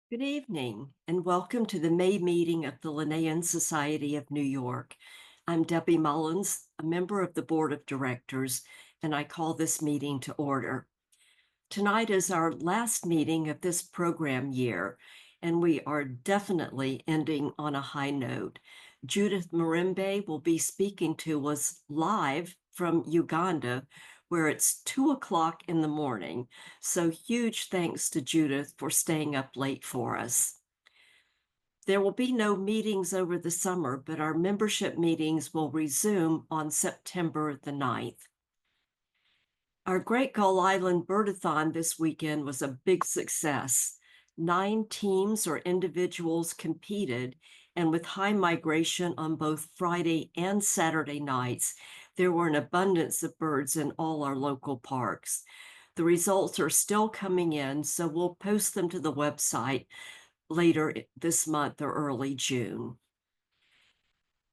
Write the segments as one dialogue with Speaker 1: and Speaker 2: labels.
Speaker 1: Good evening, and welcome to the May meeting of the Linnean Society of New York. I'm Debbie Mullins, a member of the Board of Directors, and I call this meeting to order. Tonight is our last meeting of this program year, and we are definitely ending on a high note. Judith Mirembe will be speaking to us live from Uganda, where it's 2 o'clock in the morning. So huge thanks to Judith for staying up late for us. There will be no meetings over the summer, but our membership meetings will resume on September the 9th. Our Great Gull Island Birdathon this weekend was a big success. 9 teams or individuals competed, and with high migration on both Friday and Saturday nights, there were an abundance of birds in all our local parks. The results are still coming in, so we'll post them to the website later this month or early June.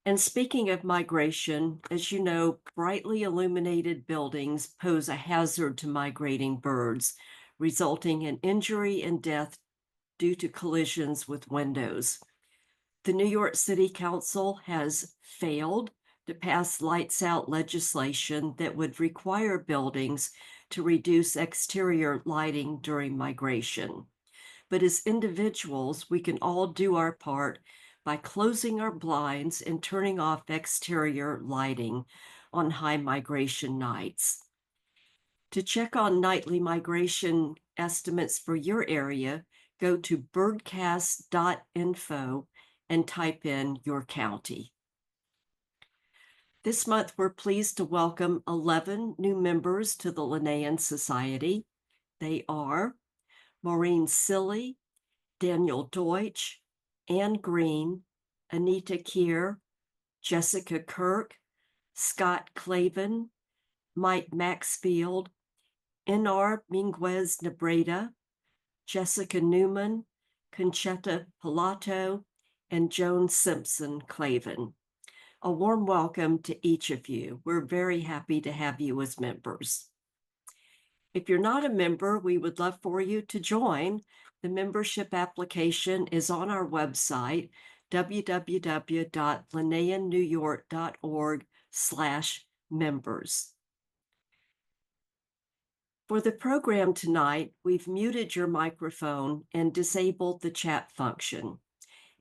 Speaker 1: And speaking of migration, as you know, brightly illuminated buildings pose a hazard to migrating birds, resulting in injury and death due to collisions with windows. The New York City Council has failed to pass lights out legislation that would require buildings to reduce exterior lighting during migration. But as individuals, we can all do our part by closing our blinds and turning off exterior lighting on high migration nights. To check on nightly migration estimates for your area, go to birdcast.info and type in your county. This month, we're pleased to welcome 11 new members to the Linnean Society. They are Maureen Silly, Daniel Deutsch, Anne Green, Anita Keir, Jessica Kirk, Scott Clavin, Mike Maxfield, Enar Minguez Nebreda, Jessica Newman, Conchetta Pilato, and Joan Simpson Clavin. A warm welcome to each of you. We're very happy to have you as members. If you're not a member, we would love for you to join. The membership application is on our website, www.linneannewyork.org/members. For the program tonight, we've muted your microphone and disabled the chat function.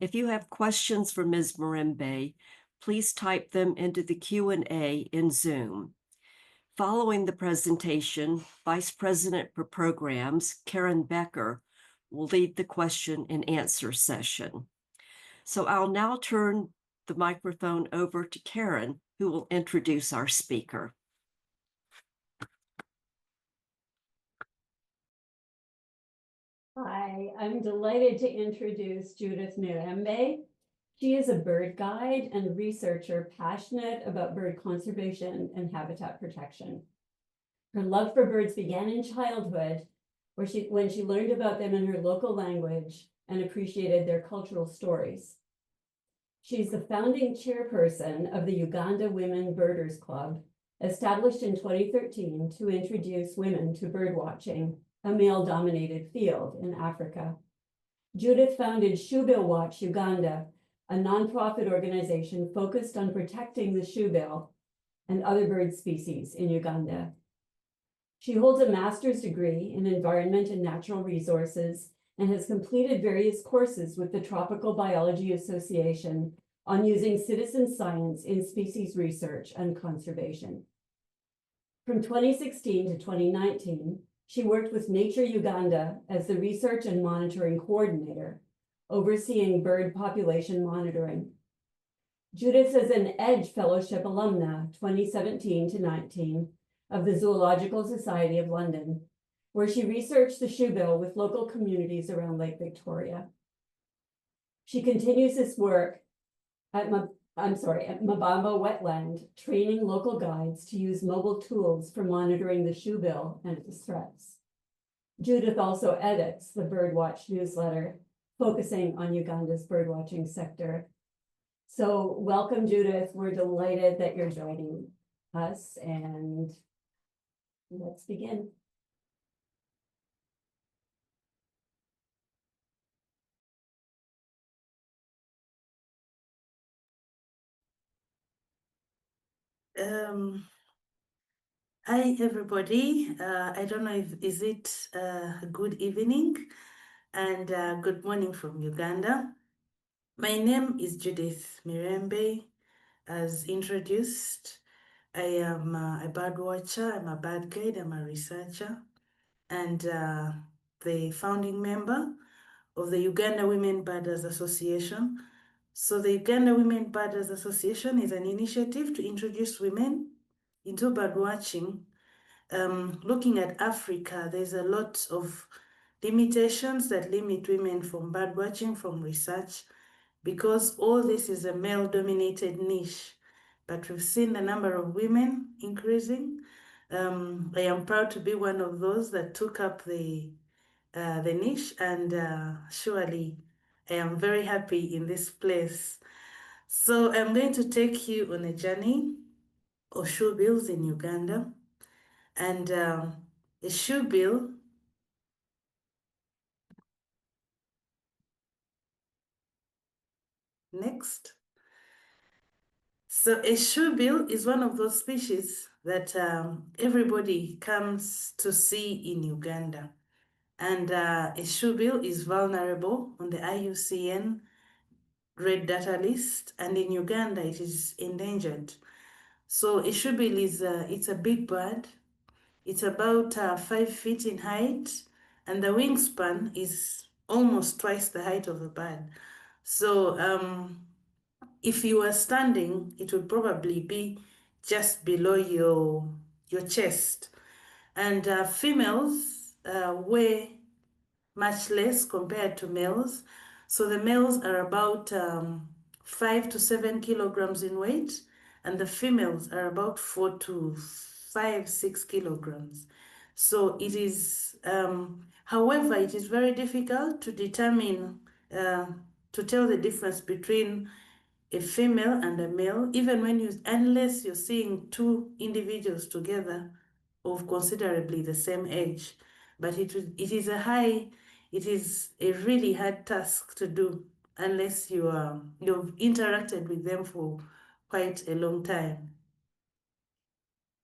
Speaker 1: If you have questions for Ms. Mirembe, please type them into the Q&A in Zoom. Following the presentation, Vice President for Programs, Karen Becker, will lead the question and answer session. So I'll now turn the microphone over to Karen, who will introduce our speaker.
Speaker 2: Hi, I'm delighted to introduce Judith Mirembe. She is a bird guide and researcher passionate about bird conservation and habitat protection. Her love for birds began in childhood, when she learned about them in her local language and appreciated their cultural stories. She's the founding chairperson of the Uganda Women Birders Club, established in 2013 to introduce women to bird watching, a male-dominated field in Africa. Judith founded Shoebill Watch Uganda, a nonprofit organization focused on protecting the shoebill and other bird species in Uganda. She holds a master's degree in environment and natural resources and has completed various courses with the Tropical Biology Association on using citizen science in species research and conservation. From 2016 to 2019, she worked with Nature Uganda as the research and monitoring coordinator, overseeing bird population monitoring. Judith is an EDGE Fellowship alumna 2017 to 19 of the Zoological Society of London, where she researched the shoebill with local communities around Lake Victoria. She continues this work at Mabamba Wetland, training local guides to use mobile tools for monitoring the shoebill and its threats. Judith also edits the Birdwatch newsletter, focusing on Uganda's birdwatching sector. So welcome, Judith. We're delighted that you're joining us, and let's begin.
Speaker 3: Hi, everybody. I don't know if is it good evening and good morning from Uganda. My name is Judith Mirembe, as introduced. I am a bird watcher, I'm a bird guide, I'm a researcher, and the founding member of the Uganda Women Birders Association. So the Uganda Women Birders Association is an initiative to introduce women into bird watching. Looking at Africa, there's a lot of limitations that limit women from bird watching, from research, because all this is a male-dominated niche. But we've seen the number of women increasing. I am proud to be one of those that took up the niche, and surely I am very happy in this place. So I'm going to take you on a journey of shoebills in Uganda. And a shoebill, next. So a shoebill is one of those species that everybody comes to see in Uganda. And a shoebill is vulnerable on the IUCN red data list, and in Uganda it is endangered. So a shoebill is it's a big bird. It's about 5 feet in height, and the wingspan is almost twice the height of a bird. So if you were standing, it would probably be just below your chest. And females weigh much less compared to males. So the males are about 5 to 7 kilograms in weight, and the females are about 4 to 5, 6 kilograms. So it is, however, it is very difficult to determine, to tell the difference between a female and a male, even when unless you're seeing two individuals together of considerably the same age. But it is a really hard task to do unless you've interacted with them for quite a long time.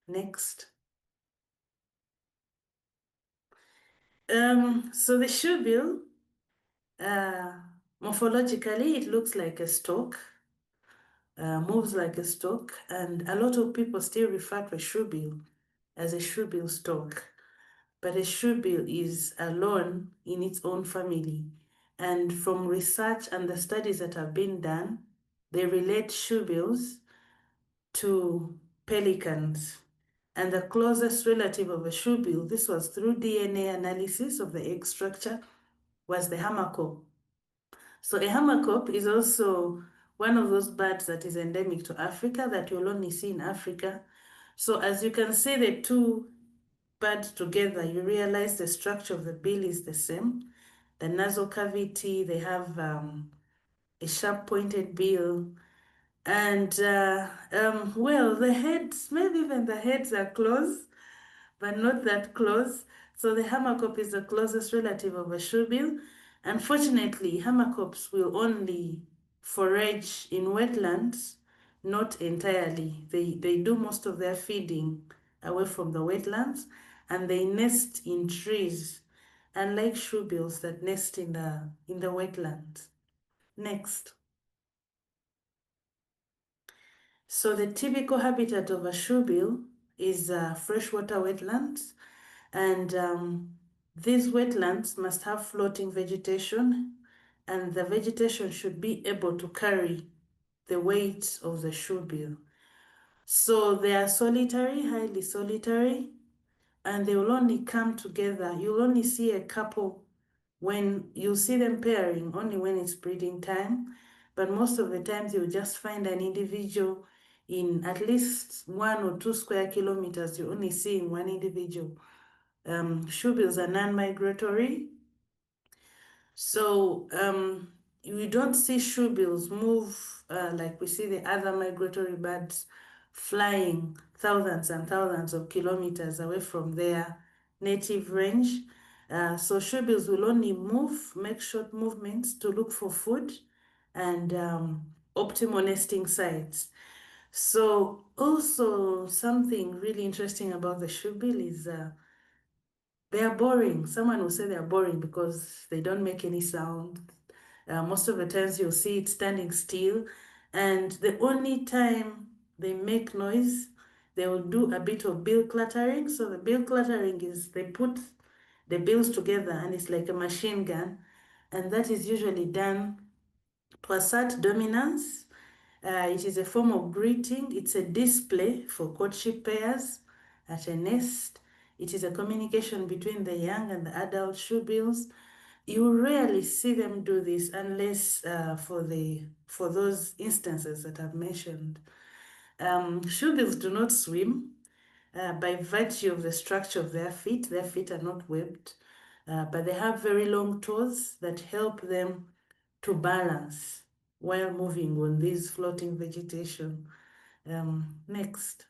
Speaker 3: Next. So the shoebill, morphologically, it looks like a stalk, moves like a stalk, and a lot of people still refer to a shoebill as a shoebill stalk. But a shoebill is alone in its own family. And from research and the studies that have been done, they relate shoebills to pelicans. And the closest relative of a shoebill, this was through DNA analysis of the egg structure, was the hammerkop. So a hammerkop is also one of those birds that is endemic to Africa that you'll only see in Africa. So as you can see, the two birds together, you realize the structure of the bill is the same. The nasal cavity, they have a sharp pointed bill. And well, the heads, maybe even the heads are close, but not that close. So the hammerkop is the closest relative of a shoebill. Unfortunately, hammerkops will only forage in wetlands, not entirely. They do most of their feeding away from the wetlands, and they nest in trees, unlike shoebills that nest in the wetlands. Next. So the typical habitat of a shoebill is freshwater wetlands, and these wetlands must have floating vegetation, and the vegetation should be able to carry the weight of the shoebill. So they are solitary, highly solitary, and they will only come together. You'll only see a couple when you see them pairing, only when it's breeding time. But most of the times you'll just find an individual in at least 1 or 2 square kilometers. You're only seeing one individual. Shoebills are non-migratory. So we don't see shoebills move like we see the other migratory birds flying thousands and thousands of kilometers away from their native range. So shoebills will only make short movements to look for food and optimal nesting sites. So also something really interesting about the shoebill is they are boring. Someone will say they are boring because they don't make any sound. Most of the times you'll see it standing still, and the only time they make noise, they will do a bit of bill clattering. So the bill clattering is they put the bills together and it's like a machine gun, and that is usually done to assert dominance. It is a form of greeting. It's a display for courtship pairs at a nest. It is a communication between the young and the adult shoebills. You rarely see them do this unless for those instances that I've mentioned. Shoebills do not swim by virtue of the structure of their feet. Their feet are not webbed, but they have very long toes that help them to balance while moving on this floating vegetation. Next.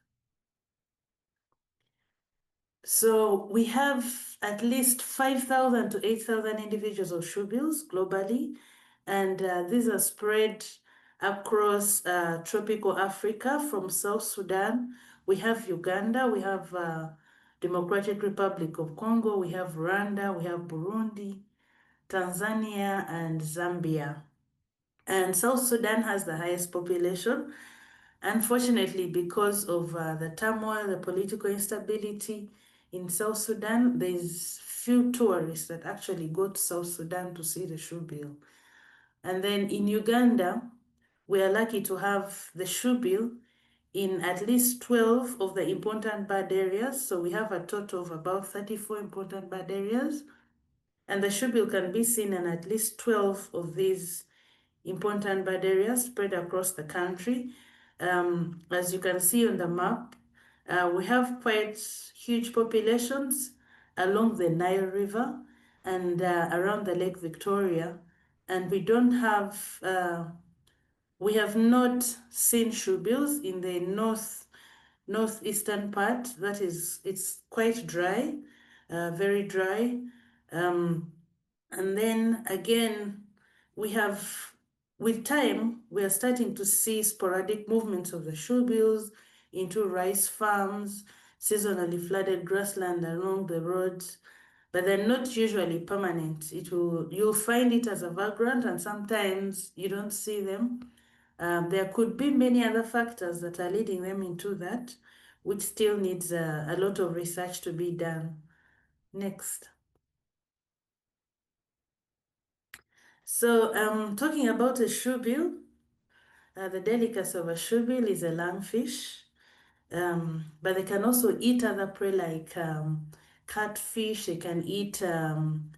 Speaker 3: So we have at least 5,000 to 8,000 individuals of shoebills globally, and these are spread across tropical Africa from South Sudan. We have Uganda, we have Democratic Republic of Congo, we have Rwanda, we have Burundi, Tanzania, and Zambia. And South Sudan has the highest population. Unfortunately, because of the turmoil, the political instability in South Sudan, there's few tourists that actually go to South Sudan to see the shoebill. And then in Uganda, we are lucky to have the shoebill in at least 12 of the important bird areas. So we have a total of about 34 important bird areas. And the shoebill can be seen in at least 12 of these important bird areas spread across the country. As you can see on the map, we have quite huge populations along the Nile River and around the Lake Victoria. And we don't have, we have not seen shoebills in the northeastern part. That is, it's quite dry, very dry. And then again, we have, with time, we are starting to see sporadic movements of the shoebills into rice farms, seasonally flooded grassland along the roads, but they're not usually permanent. You'll find it as a vagrant, and sometimes you don't see them. There could be many other factors that are leading them into that, which still needs a lot of research to be done. Next. So talking about a shoebill, the delicacy of a shoebill is a lungfish, but they can also eat other prey like catfish. They can eat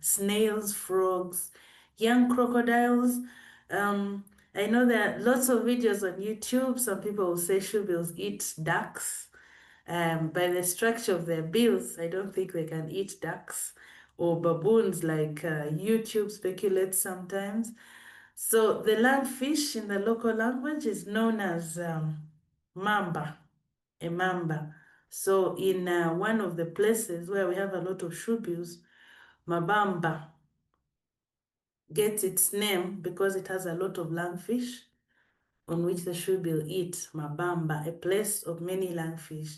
Speaker 3: snails, frogs, young crocodiles. I know there are lots of videos on YouTube. Some people will say shoebills eat ducks. By the structure of their bills, I don't think they can eat ducks or baboons like YouTube speculates sometimes. So the lungfish in the local language is known as mamba, a mamba. So in one of the places where we have a lot of shoebills, Mabamba gets its name because it has a lot of lungfish on which the shoebill eat. Mabamba, a place of many lungfish.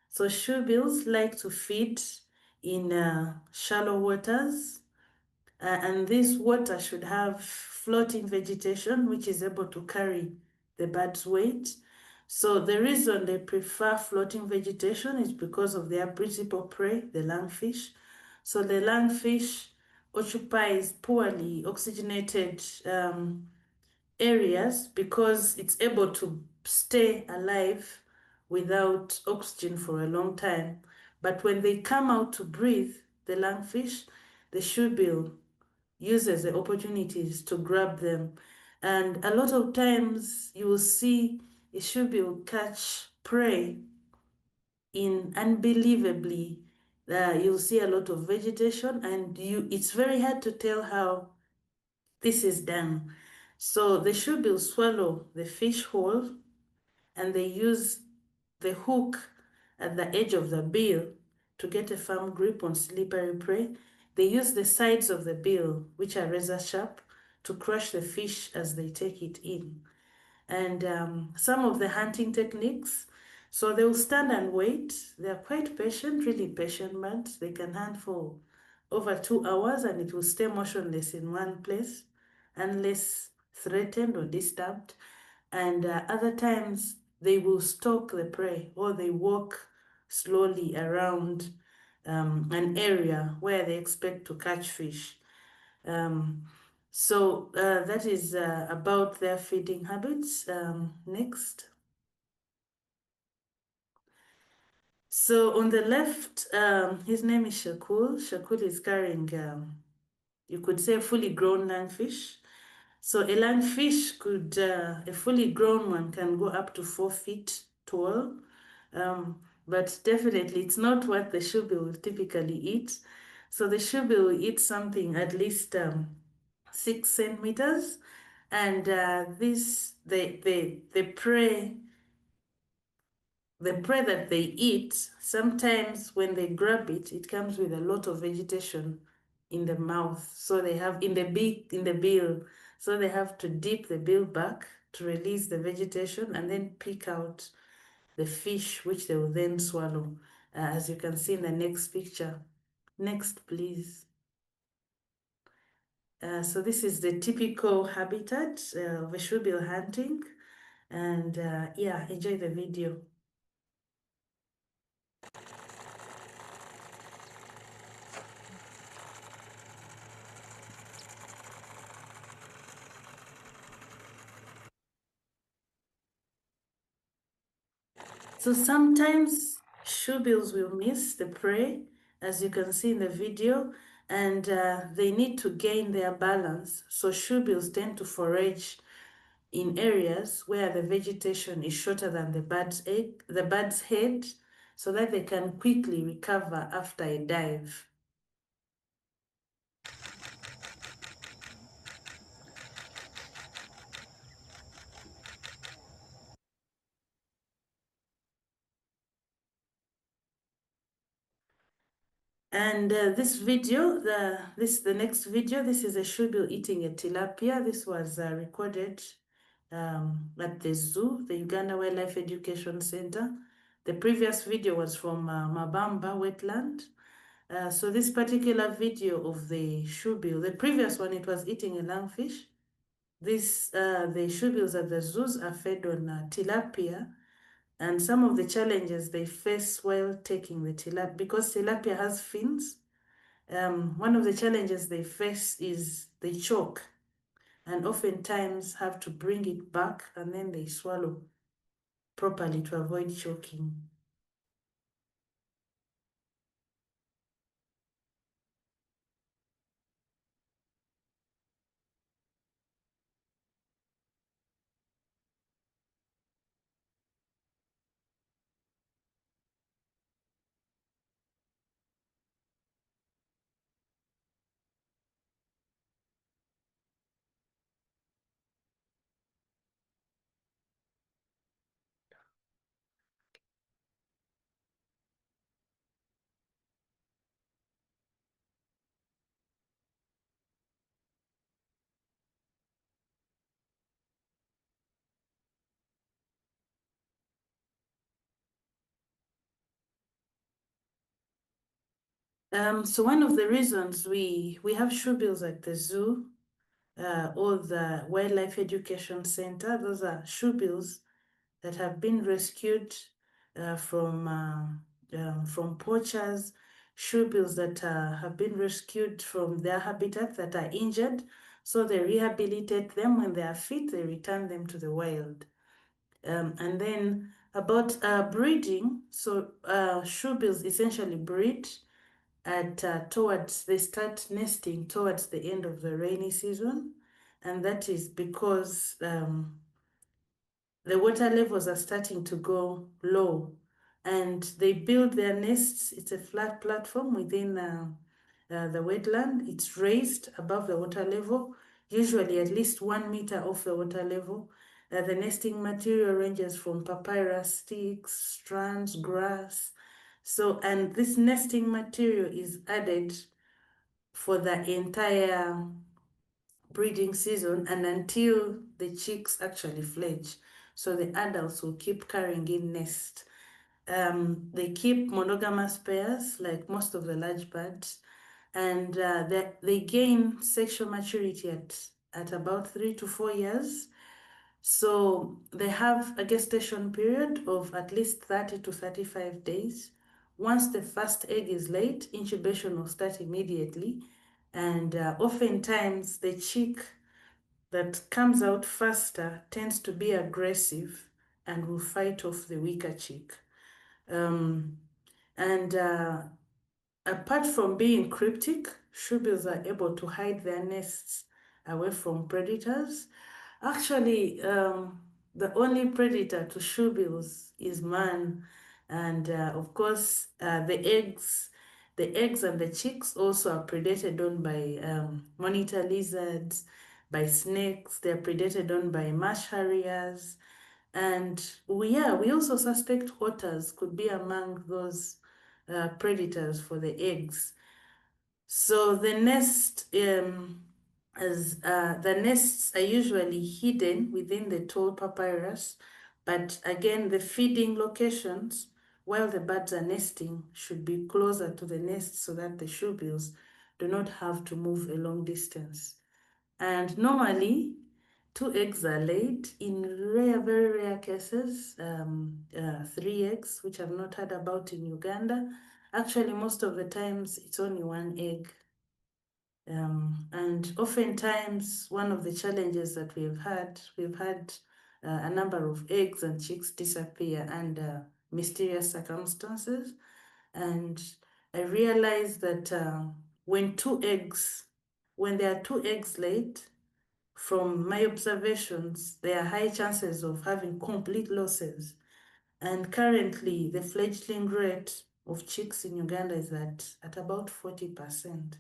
Speaker 3: So shoebills like to feed in shallow waters, and this water should have floating vegetation which is able to carry the bird's weight. So the reason they prefer floating vegetation is because of their principal prey, the lungfish. So the lungfish occupies poorly oxygenated areas because it's able to stay alive without oxygen for a long time. But when they come out to breathe, the lungfish, the shoebill uses the opportunities to grab them. And a lot of times you will see a shoebill catch prey in unbelievably, you'll see a lot of vegetation, and it's very hard to tell how this is done. So the shoebill swallow the fish whole, and they use the hook at the edge of the bill to get a firm grip on slippery prey. They use the sides of the bill, which are razor sharp, to crush the fish as they take it in. and some of the hunting techniques. So they'll stand and wait. They're quite patient, really patient birds. They can hunt for over 2 hours and it will stay motionless in one place unless threatened or disturbed. And other times they will stalk the prey or they walk slowly around an area where they expect to catch fish. So that is about their feeding habits. Next. So on the left, his name is Shakul. Shakul is carrying, you could say, fully grown lungfish. So a lungfish could, a fully grown one can go up to 4 feet tall. But definitely it's not what the shoebill will typically eat. So the shoebill will eat something at least 6 centimeters. And the prey that they eat, sometimes when they grab it, it comes with a lot of vegetation in the mouth. So they have in the bill. So they have to dip the bill back to release the vegetation and then pick out the fish, which they will then swallow, as you can see in the next picture. Next, please. So this is the typical habitat of a shoebill hunting. And yeah, enjoy the video. So sometimes shoebills will miss the prey, as you can see in the video, and they need to gain their balance. So shoebills tend to forage in areas where the vegetation is shorter than the bird's head, so that they can quickly recover after a dive. And this video, the next video, this is a shoebill eating a tilapia. This was recorded at the zoo, the Uganda Wildlife Education Center. The previous video was from Mabamba Wetland. So this particular video of the shoebill, the previous one, it was eating a lungfish. The shoebills at the zoos are fed on tilapia, and some of the challenges they face while taking the tilapia, because tilapia has fins, one of the challenges they face is they choke and oftentimes have to bring it back and then they swallow properly to avoid choking. So one of the reasons we have shoebills at the zoo or the Wildlife Education Center, those are shoebills that have been rescued from poachers, shoebills that have been rescued from their habitat that are injured. So they rehabilitate them. When they are fit, they return them to the wild. And then about breeding, so shoebills essentially breed they start nesting towards the end of the rainy season, and that is because the water levels are starting to go low, and they build their nests. It's a flat platform within the wetland. It's raised above the water level, usually at least 1 meter off the water level. The nesting material ranges from papyrus sticks, strands, grass. So, and this nesting material is added for the entire breeding season and until the chicks actually fledge. So the adults will keep carrying in nests. They keep monogamous pairs like most of the large birds, and they gain sexual maturity at about 3 to 4 years. So they have a gestation period of at least 30 to 35 days. Once the first egg is laid, incubation will start immediately. And oftentimes the chick that comes out faster tends to be aggressive and will fight off the weaker chick. And apart from being cryptic, shoebills are able to hide their nests away from predators. Actually, the only predator to shoebills is man. And of course, the eggs and the chicks also are predated on by monitor lizards, by snakes. They're predated on by marsh harriers. And we also suspect otters could be among those predators for the eggs. So the nests are usually hidden within the tall papyrus, but again, the feeding locations while the birds are nesting should be closer to the nest so that the shoebills do not have to move a long distance. And normally, 2 eggs are laid. In rare, very rare cases, 3 eggs, which I've not heard about in Uganda. Actually, most of the times, it's only 1 egg. And oftentimes, one of the challenges that we've had a number of eggs and chicks disappear under mysterious circumstances. And I realized that when there are 2 eggs laid, from my observations, there are high chances of having complete losses. And currently, the fledgling rate of chicks in Uganda is at about 40%.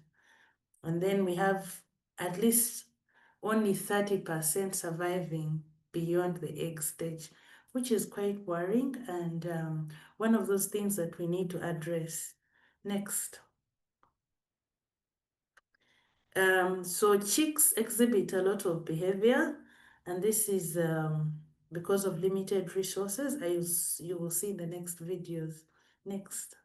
Speaker 3: And then we have at least only 30% surviving beyond the egg stage, which is quite worrying and one of those things that we need to address. Next. So chicks exhibit a lot of behavior, and this is because of limited resources. You will see in the next videos. Next.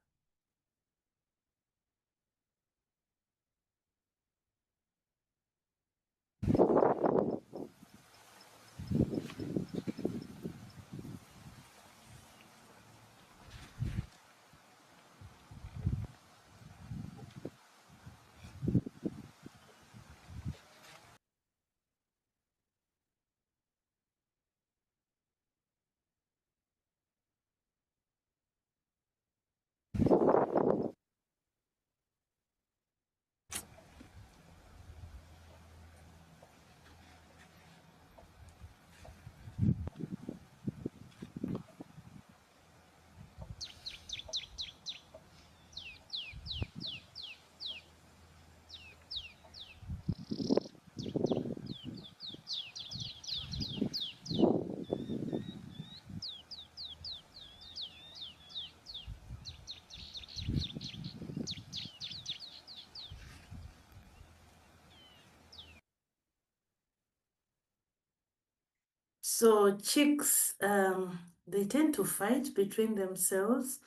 Speaker 3: So chicks, they tend to fight between themselves,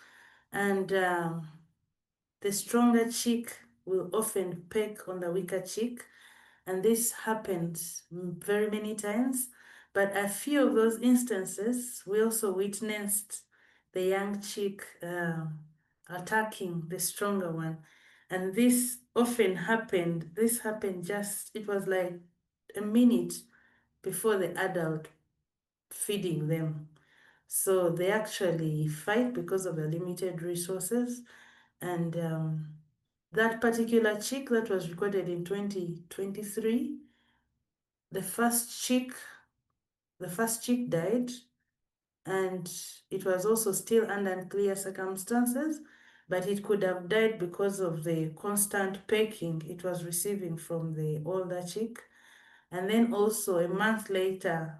Speaker 3: and the stronger chick will often peck on the weaker chick, and this happens very many times. But a few of those instances, we also witnessed the young chick attacking the stronger one. And this often happened, it was like a minute before the adult feeding them. So they actually fight because of the limited resources. And that particular chick that was recorded in 2023, the first chick died, and it was also still under unclear circumstances, but it could have died because of the constant pecking it was receiving from the older chick. And then also a month later,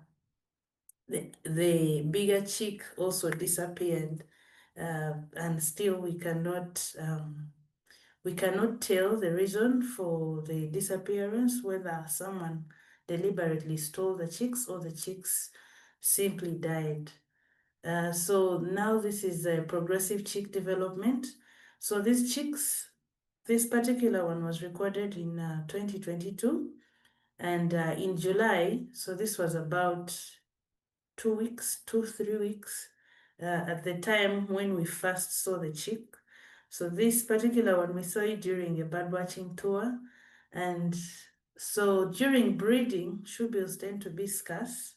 Speaker 3: the bigger chick also disappeared, and still we cannot We cannot tell the reason for the disappearance, whether someone deliberately stole the chicks or the chicks simply died. So now this is a progressive chick development. So these chicks, this particular one was recorded in 2022, and in July, so this was about 2 weeks, 3 weeks, at the time when we first saw the chick. So this particular one, we saw it during a birdwatching tour. And so during breeding, shoebills tend to be scarce.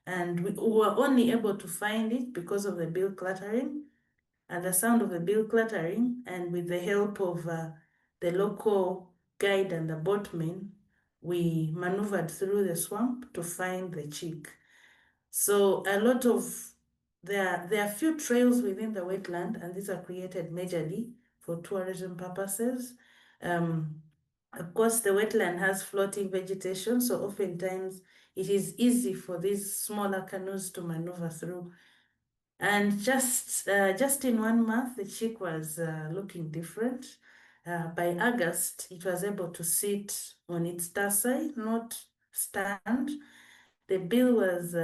Speaker 3: And we were only able to find it because of the bill clattering and the sound of the bill clattering. And with the help of the local guide and the boatman, we maneuvered through the swamp to find the chick. So a lot of, there are few trails within the wetland, and these are created majorly for tourism purposes. Of course, the wetland has floating vegetation, so oftentimes it is easy for these smaller canoes to maneuver through. And just in 1 month, the chick was looking different. By August, it was able to sit on its tarsi, not stand. The bill was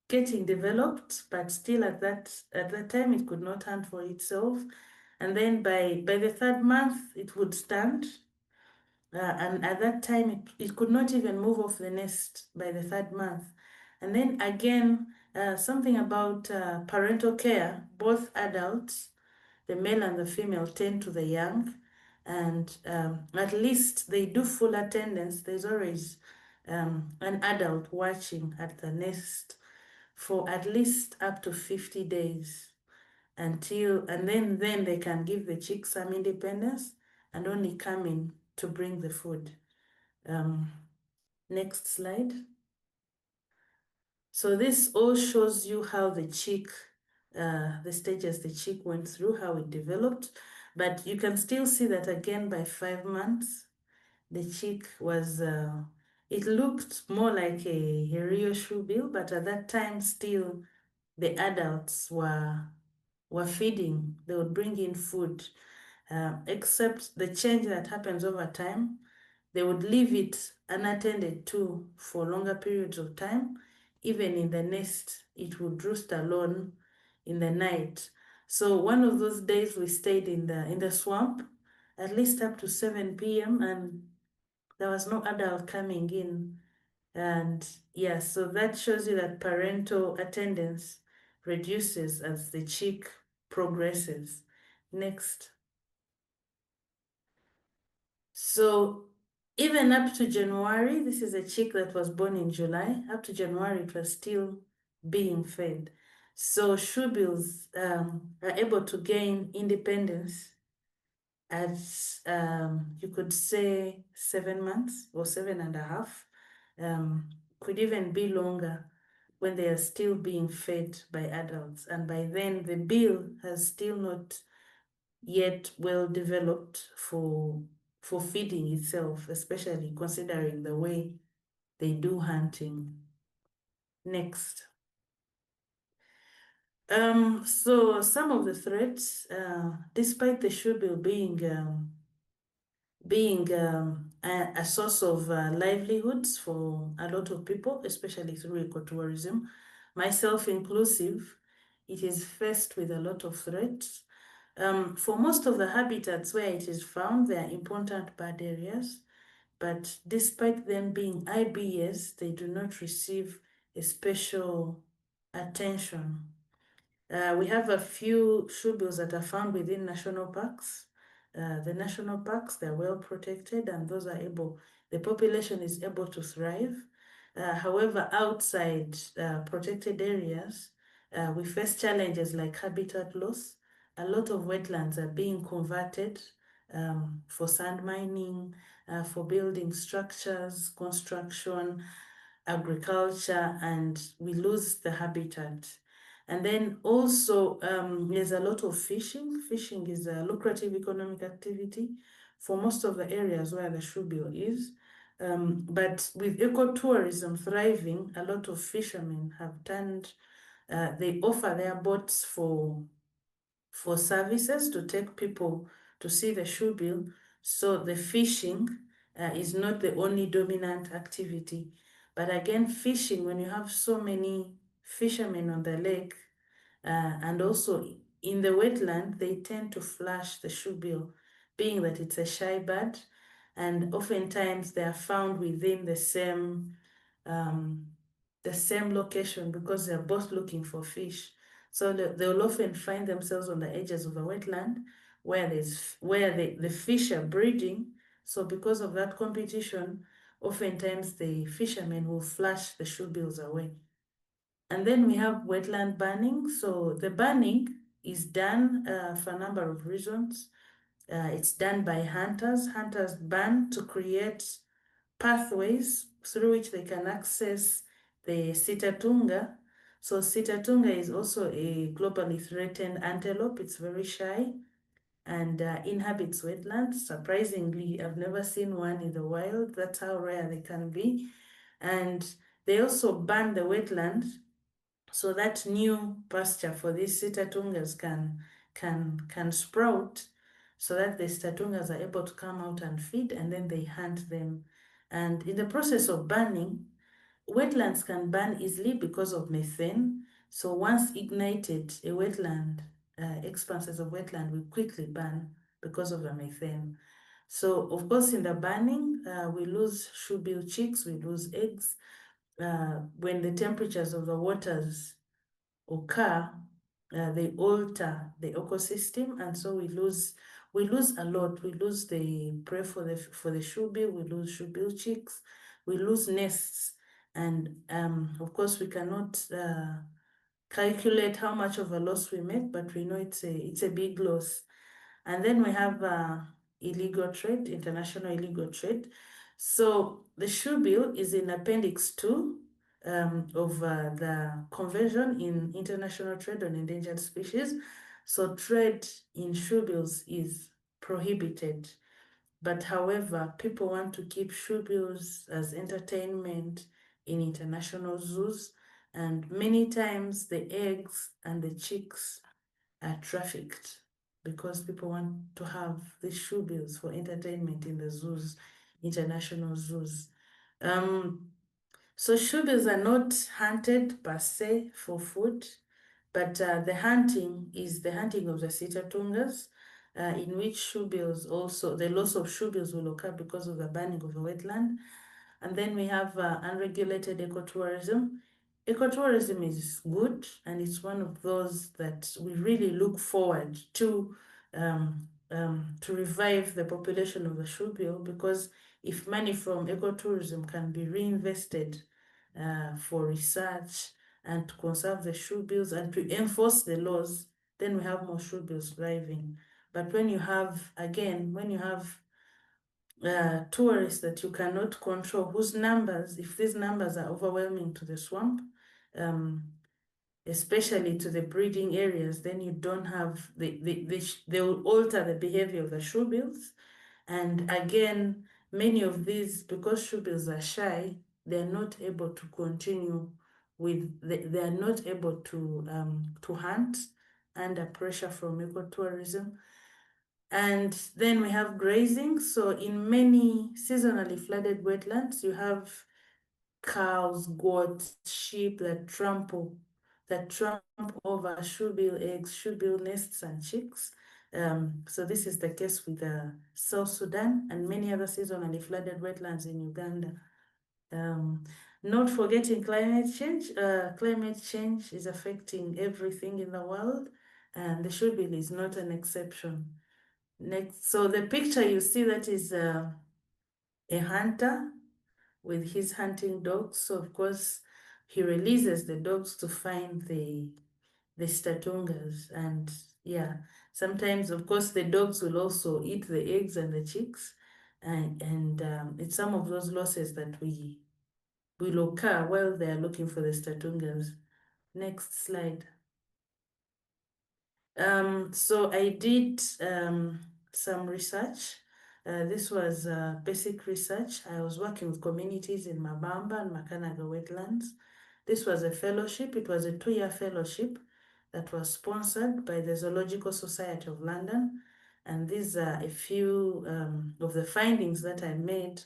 Speaker 3: getting developed, but still at that time it could not hunt for itself. And then by the 3rd month, it would stand. And at that time, it could not even move off the nest by the 3rd month. And then again, something about parental care. Both adults, the male and the female, tend to the young, and at least they do full attendance. There's always an adult watching at the nest for at least up to 50 days until, and then they can give the chicks some independence and only come in to bring the food. Next slide. So this all shows you how the chick, the stages the chick went through, how it developed. But you can still see that again by 5 months, the chick was, it looked more like a real shoebill, but at that time still the adults were feeding. They would bring in food, except the change that happens over time. They would leave it unattended to for longer periods of time. Even in the nest, it would roost alone in the night. So one of those days we stayed in the swamp at least up to 7 p.m. and there was no adult coming in. And yeah, so that shows you that parental attendance reduces as the chick progresses. Next. So even up to January, this is a chick that was born in July, up to January it was still being fed. So shoebills are able to gain independence at, you could say 7 months or 7.5, could even be longer when they are still being fed by adults. And by then the bill has still not yet well developed for feeding itself, especially considering the way they do hunting. Next. So some of the threats, despite the shoebill being a source of livelihoods for a lot of people, especially through ecotourism, myself inclusive, it is faced with a lot of threats. For most of the habitats where it is found, they are important bird areas, but despite them being IBS, they do not receive a special attention. We have a few shoebills that are found within national parks. The national parks, they're well protected and those are able, the population is able to thrive. However, outside protected areas, we face challenges like habitat loss. A lot of wetlands are being converted for sand mining, for building structures, construction, agriculture, and we lose the habitat. And then also there's a lot of fishing. Fishing is a lucrative economic activity for most of the areas where the shoebill is. But with ecotourism thriving, a lot of fishermen have turned, they offer their boats for services to take people to see the shoebill. So the fishing is not the only dominant activity. But again, fishing, when you have so many fishermen on the lake, and also in the wetland, they tend to flush the shoebill, being that it's a shy bird, and oftentimes they are found within the same location because they are both looking for fish. So they'll often find themselves on the edges of a wetland where the fish are breeding. So because of that competition, oftentimes the fishermen will flush the shoebills away. And then we have wetland banning. So the banning is done for a number of reasons. It's done by hunters. Hunters ban to create pathways through which they can access the Sitatunga. So Sitatunga is also a globally threatened antelope. It's very shy and inhabits wetlands. Surprisingly, I've never seen one in the wild. That's how rare they can be. And they also ban the wetland so that new pasture for these Sitatungas can sprout, so that the Sitatungas are able to come out and feed, and then they hunt them. And in the process of burning, wetlands can burn easily because of methane. So once ignited, a wetland, expanses of wetland will quickly burn because of the methane. So of course, in the burning, we lose shoebill chicks, we lose eggs. When the temperatures of the waters occur, they alter the ecosystem, and so we lose a lot. We lose the prey for the shoebill, we lose shoebill chicks, we lose nests, and of course we cannot calculate how much of a loss we make, but we know it's a big loss. And then we have illegal trade, international illegal trade. So the shoebill is in Appendix 2 of the Convention in International Trade on Endangered Species. So trade in shoebills is prohibited. But however, people want to keep shoebills as entertainment in international zoos. And many times the eggs and the chicks are trafficked because people want to have these shoebills for entertainment in the zoos, international zoos. So shoebills are not hunted per se for food, but the hunting is the hunting of the Sitatungas, in which shoebills also, the loss of shoebills will occur because of the burning of the wetland. And then we have unregulated ecotourism. Ecotourism is good, and it's one of those that we really look forward to revive the population of the shoebill, because if money from ecotourism can be reinvested for research and to conserve the shoebills and to enforce the laws, then we have more shoebills thriving. But when you have, again, tourists that you cannot control, whose numbers, if these numbers are overwhelming to the swamp, especially to the breeding areas, then you don't have, they will alter the behavior of the shoebills. And again, many of these, because shoebills are shy, they're not able to continue they are not able to hunt under pressure from ecotourism. And then we have grazing. So in many seasonally flooded wetlands, you have cows, goats, sheep that trample over shoebill eggs, shoebill nests, and chicks. So this is the case with South Sudan and many other seasonally flooded wetlands in Uganda. Not forgetting climate change. Climate change is affecting everything in the world, and the shoebill is not an exception. Next, so the picture you see, that is a hunter with his hunting dogs. So of course he releases the dogs to find the Sitatungas, and yeah, sometimes of course the dogs will also eat the eggs and the chicks, and it's some of those losses that will occur while they are looking for the Sitatungas. Next slide. So I did some research. This was basic research. I was working with communities in Mabamba and Makanaga Wetlands. This was a fellowship. It was a 2-year fellowship that was sponsored by the Zoological Society of London. And these are a few of the findings that I made.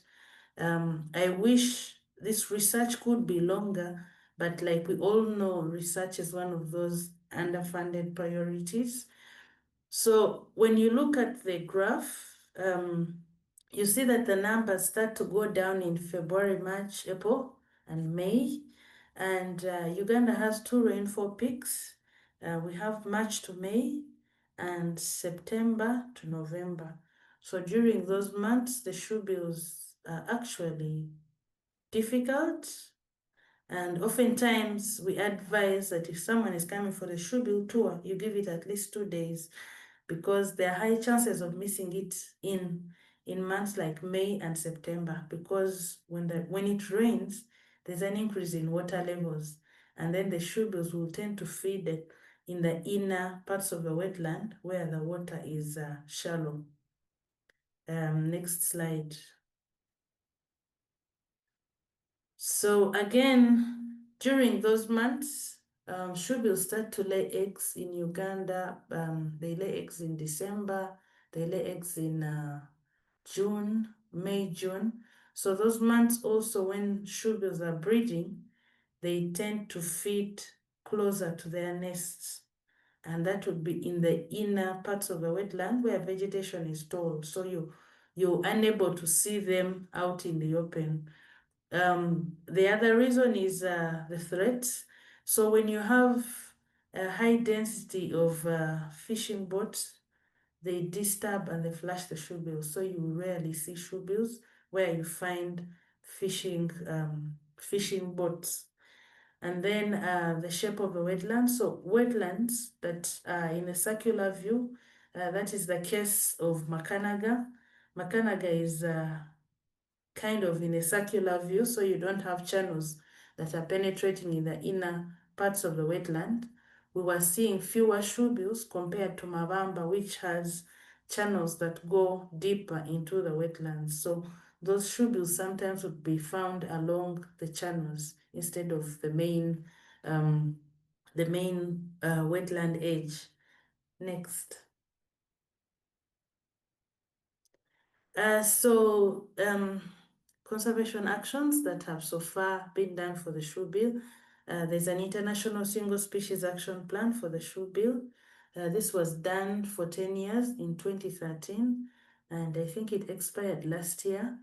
Speaker 3: I wish this research could be longer, but like we all know, research is one of those underfunded priorities. So when you look at the graph, you see that the numbers start to go down in February, March, April, and May. And Uganda has 2 rainfall peaks. We have March to May and September to November. So during those months, the shoebills are actually difficult. And oftentimes we advise that if someone is coming for the shoebill tour, you give it at least 2 days, because there are high chances of missing it in months like May and September, because when it rains, there's an increase in water levels, and then the shoebills will tend to feed in the inner parts of the wetland where the water is shallow. Next slide. So again, during those months, shoebills start to lay eggs in Uganda. They lay eggs in December. They lay eggs in June, May, June. So those months also, when shoebills are breeding, they tend to feed closer to their nests. And that would be in the inner parts of the wetland where vegetation is tall. So you're unable to see them out in the open. The other reason is the threats. So when you have a high density of fishing boats, they disturb and they flush the shoebills. So you rarely see shoebills where you find fishing boats. And then the shape of the wetlands. So wetlands that are in a circular view, that is the case of Makanaga. Makanaga is kind of in a circular view, so you don't have channels that are penetrating in the inner parts of the wetland. We were seeing fewer shoebills compared to Mabamba, which has channels that go deeper into the wetlands. So those shoebills sometimes would be found along the channels instead of the main wetland edge. Next. Conservation actions that have so far been done for the shoebill. There's an international single species action plan for the shoebill. This was done for 10 years in 2013, and I think it expired last year.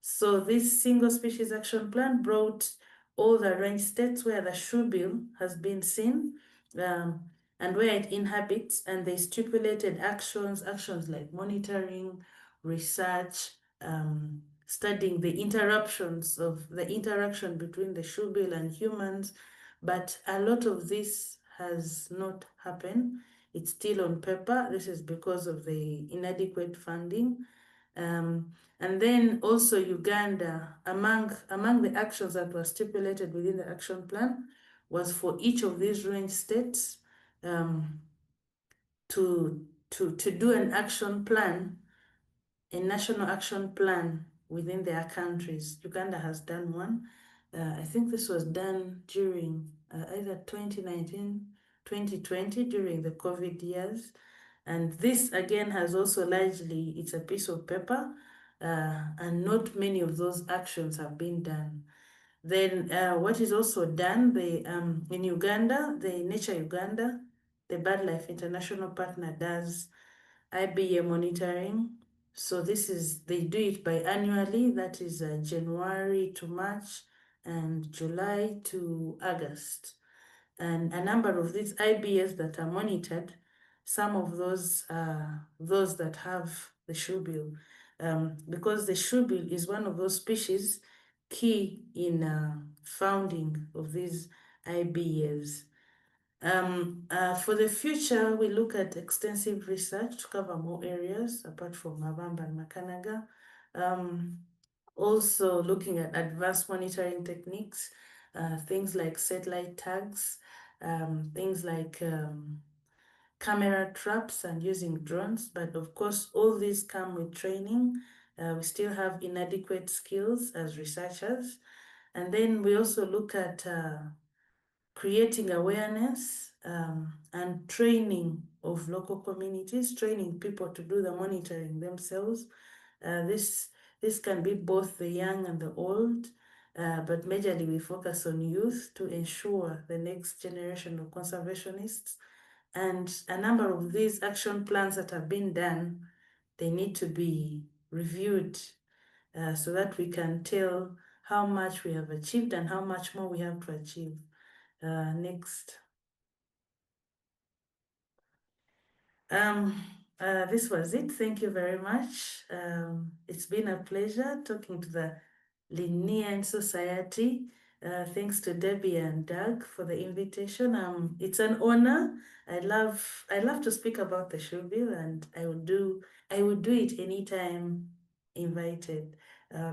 Speaker 3: So this single species action plan brought all the range states where the shoebill has been seen, and where it inhabits, and they stipulated actions like monitoring, research, studying the interruptions of the interaction between the shoebill and humans. But a lot of this has not happened. It's still on paper. This is because of the inadequate funding. And then also Uganda, among the actions that were stipulated within the action plan was for each of these range states to do an action plan, a national action plan within their countries. Uganda has done one. I think this was done during either 2019, 2020, during the COVID years. And this again has also largely, it's a piece of paper, and not many of those actions have been done. Then what is also done, in Uganda, the Nature Uganda, the BirdLife International Partner, does IBA monitoring. So they do it biannually, that is January to March and July to August. And a number of these IBAs that are monitored, some of those are those that have the shoebill, because the shoebill is one of those species key in founding of these IBAs. For the future, we look at extensive research to cover more areas apart from Mabamba and Makanaga. Also looking at advanced monitoring techniques, things like satellite tags, things like camera traps and using drones. But of course, all these come with training. We still have inadequate skills as researchers. And then we also look at creating awareness and training of local communities, training people to do the monitoring themselves. This can be both the young and the old, but majorly we focus on youth to ensure the next generation of conservationists. And a number of these action plans that have been done, they need to be reviewed so that we can tell how much we have achieved and how much more we have to achieve. Next. This was it. Thank you very much. It's been a pleasure talking to the Linnean Society. Thanks to Debbie and Doug for the invitation. It's an honor. I love to speak about the Shoebill, and I would do it anytime invited,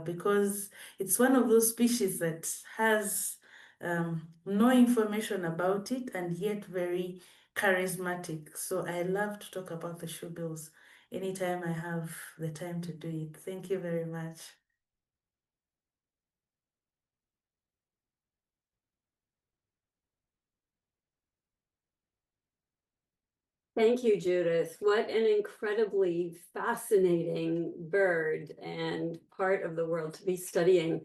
Speaker 3: because it's one of those species that has no information about it and yet very charismatic. So I love to talk about the Shoebills anytime I have the time to do it. Thank you very much.
Speaker 2: Thank you, Judith. What an incredibly fascinating bird and part of the world to be studying.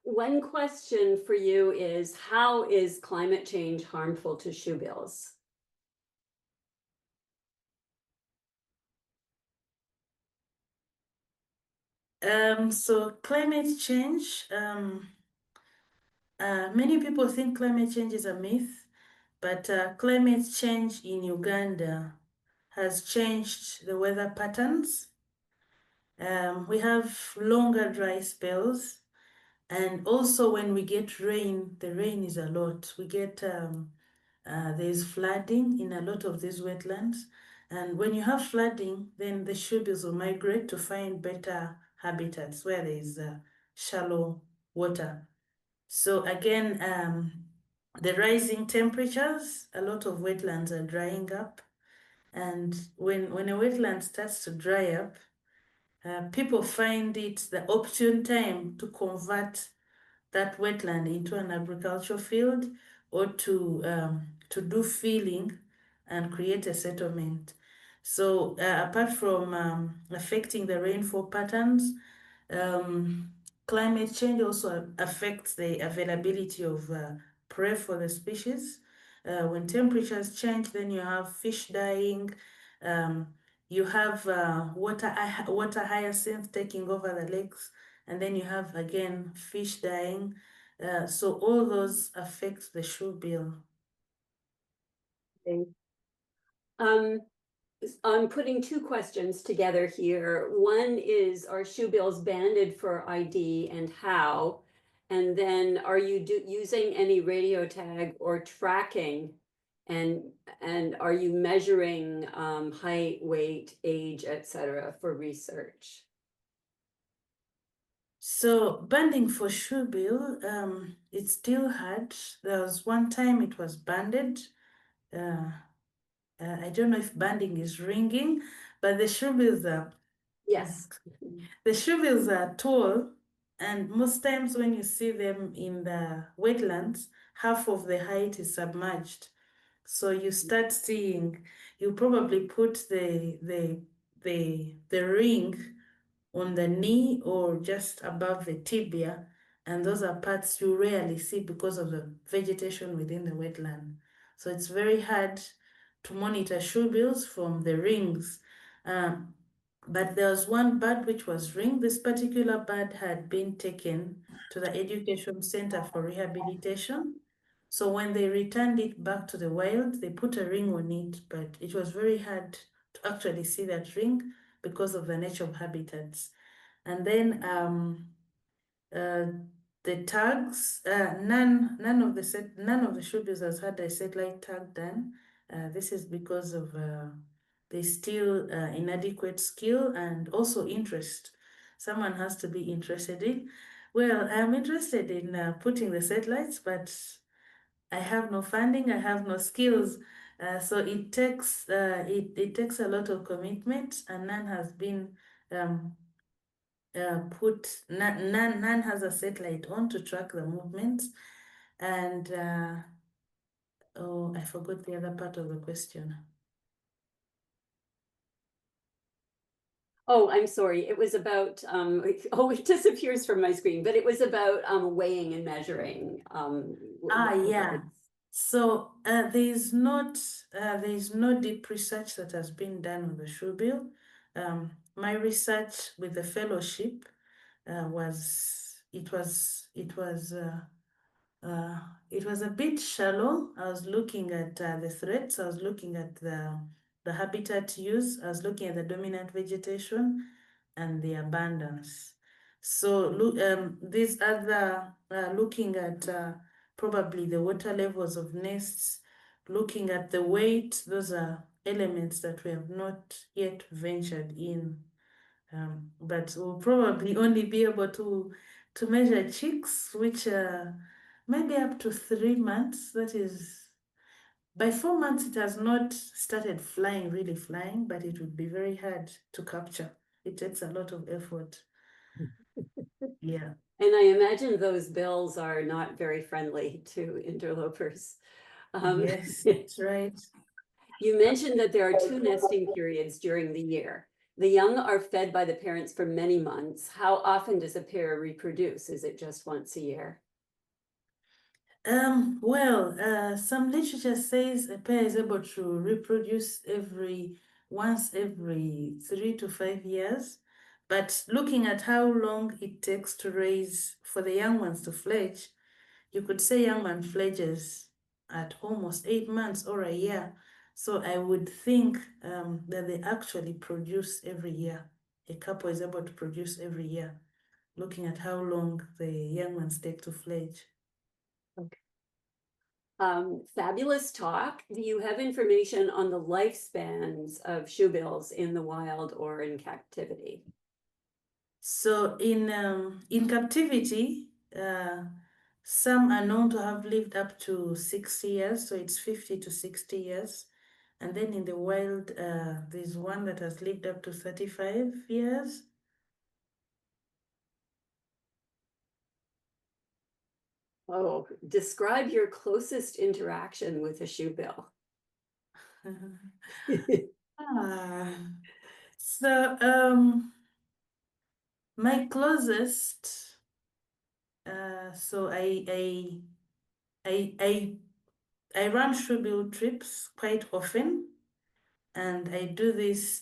Speaker 2: One question for you is, how is climate change harmful to shoebills?
Speaker 3: So climate change, many people think climate change is a myth, but climate change in Uganda has changed the weather patterns. We have longer dry spells, and also when we get rain, the rain is a lot. We get there's flooding in a lot of these wetlands, and when you have flooding, then the shoebills will migrate to find better habitats where there is shallow water. So again, the rising temperatures, a lot of wetlands are drying up, and when a wetland starts to dry up, people find it the opportune time to convert that wetland into an agricultural field, or to do filling and create a settlement. So apart from affecting the rainfall patterns, climate change also affects the availability of prey for the species. When temperatures change, then you have fish dying, you have water hyacinth taking over the lakes, and then you have again fish dying. So all those affect the shoebill.
Speaker 2: Okay. I'm putting two questions together here. One is, are shoebills banded for ID and how? And then are you using any radio tag or tracking? And are you measuring height, weight, age, etc. for research?
Speaker 3: So banding for shoebill, it's still hard. There was one time it was banded. I don't know if banding is ringing, but the shoebills are,
Speaker 2: Yes.
Speaker 3: the shoebills are tall, and most times when you see them in the wetlands, half of the height is submerged. So you start seeing, you probably put the ring on the knee or just above the tibia, and those are parts you rarely see because of the vegetation within the wetland. So it's very hard to monitor shoebills from the rings. But there was one bird which was ringed. This particular bird had been taken to the education center for rehabilitation. So when they returned it back to the wild, they put a ring on it, but it was very hard to actually see that ring because of the nature of habitats. And then the tags, none of the shoebills has had a satellite tag done. This is because of there's still inadequate skill and also interest. Someone has to be interested in. Well, I'm interested in putting the satellites, but I have no funding, I have no skills. So it takes it takes a lot of commitment, and none has been none has a satellite on to track the movements, and Oh, I forgot the other part of the question.
Speaker 2: Oh, I'm sorry. It was about, oh, it disappears from my screen, but it was about weighing and measuring.
Speaker 3: Yeah.
Speaker 2: birds.
Speaker 3: So there's no deep research that has been done on the shoebill. My research with the fellowship it was a bit shallow. I was looking at the threats. I was looking at the habitat use. I was looking at the dominant vegetation and the abundance. So these other looking at probably the water levels of nests, looking at the weight. Those are elements that we have not yet ventured in. But we'll probably only be able to measure chicks, which maybe up to 3 months. That is, by 4 months, it has not started flying, really flying, but it would be very hard to capture. It takes a lot of effort. Yeah.
Speaker 2: And I imagine those bills are not very friendly to interlopers.
Speaker 3: Yes, that's right.
Speaker 2: You mentioned that there are 2 nesting periods during the year. The young are fed by the parents for many months. How often does a pair reproduce? Is it just once a year?
Speaker 3: Well, some literature says a pair is able to reproduce once every 3 to 5 years. But looking at how long it takes to raise for the young ones to fledge, you could say young one fledges at almost 8 months or a year. So I would think that they actually produce every year. A couple is able to produce every year, looking at how long the young ones take to fledge.
Speaker 2: Fabulous talk. Do you have information on the lifespans of shoebills in the wild or in captivity?
Speaker 3: So in captivity, some are known to have lived up to 60 years, so it's 50 to 60 years. And then in the wild, there's one that has lived up to 35 years.
Speaker 2: Oh, describe your closest interaction with a shoebill.
Speaker 3: Ah, so my closest, so I run Shoebill trips quite often, and I do this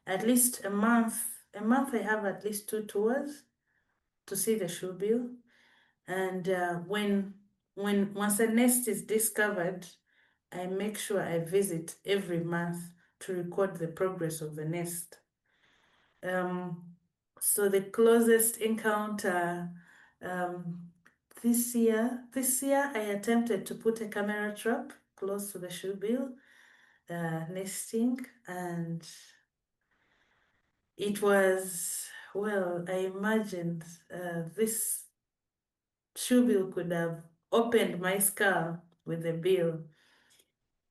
Speaker 3: at least a month. A month I have at least 2 tours to see the Shoebill. And once a nest is discovered, I make sure I visit every month to record the progress of the nest. So the closest encounter this year I attempted to put a camera trap close to the shoebill nesting, and it was, well, I imagined this shoebill could have opened my skull with the bill.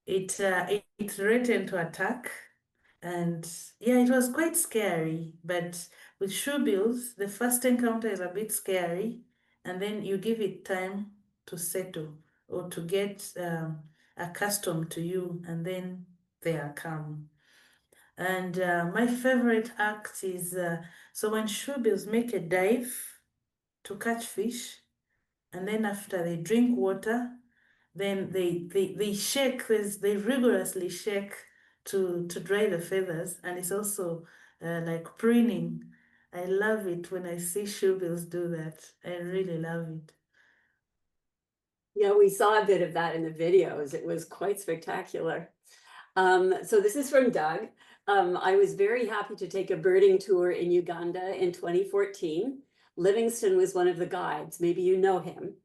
Speaker 3: It threatened to attack, and yeah, it was quite scary. But with shoebills, the first encounter is a bit scary, and then you give it time to settle or to get accustomed to you, and then they are calm. And my favorite act is so when shoebills make a dive to catch fish, and then after they drink water, then they shake, they rigorously shake to dry the feathers, and it's also like preening. I love it when I see shoebills do that. I really love it.
Speaker 2: Yeah, we saw a bit of that in the videos. It was quite spectacular. So this is from Doug. I was very happy to take a birding tour in Uganda in 2014. Livingston was one of the guides. Maybe you know him.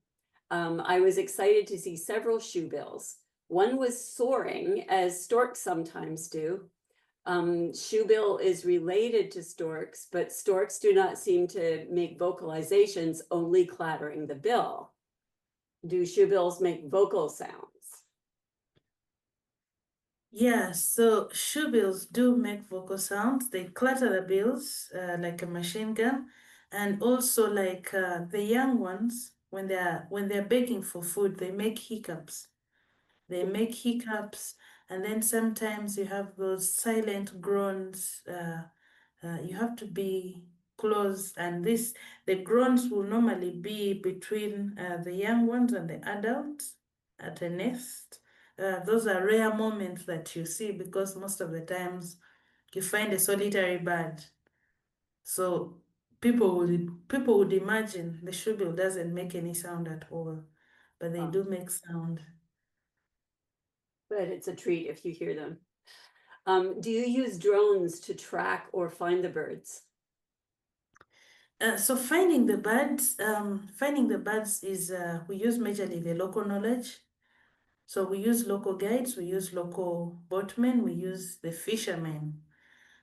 Speaker 2: I was excited to see several shoebills. One was soaring, as storks sometimes do. Shoebill is related to storks, but storks do not seem to make vocalizations, only clattering the bill. Do shoebills make vocal sounds?
Speaker 3: Yeah, so shoebills do make vocal sounds. They clatter the bills like a machine gun, and also like the young ones, when they're begging for food, they make hiccups. They make hiccups, and then sometimes you have those silent groans. You have to be close, and the groans will normally be between the young ones and the adults at a nest. Those are rare moments that you see because most of the times you find a solitary bird. So people would imagine the shoebill doesn't make any sound at all, but they do make sound.
Speaker 2: But it's a treat if you hear them. Do you use drones to track or find the birds?
Speaker 3: So finding the birds is we use majorly the local knowledge. So we use local guides, we use local boatmen, we use the fishermen.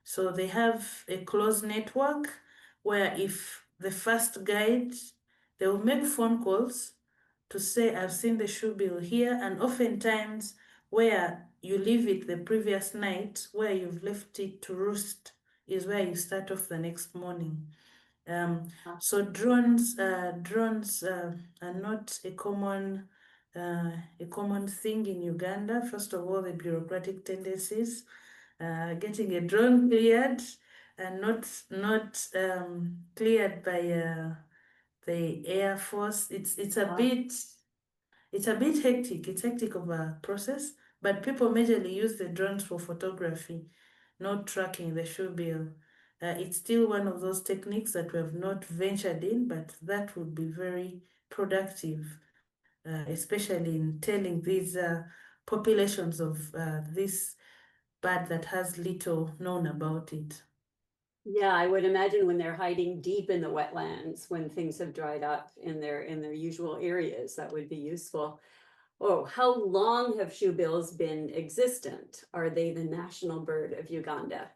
Speaker 3: So they have a close network where if the first guide, they will make phone calls to say, I've seen the shoebill here, and oftentimes where you leave it the previous night, where you've left it to roost, is where you start off the next morning. So drones are not a common thing in Uganda. First of all, the bureaucratic tendencies, getting a drone cleared and not cleared by the Air Force. It's a bit hectic. It's hectic of a process, but people majorly use the drones for photography, not tracking the shoebill. It's still one of those techniques that we have not ventured in, but that would be very productive, especially in telling these populations of this bird that has little known about it.
Speaker 2: Yeah, I would imagine when they're hiding deep in the wetlands, when things have dried up in their usual areas, that would be useful. Oh, how long have shoebills been existent? Are they the national bird of Uganda?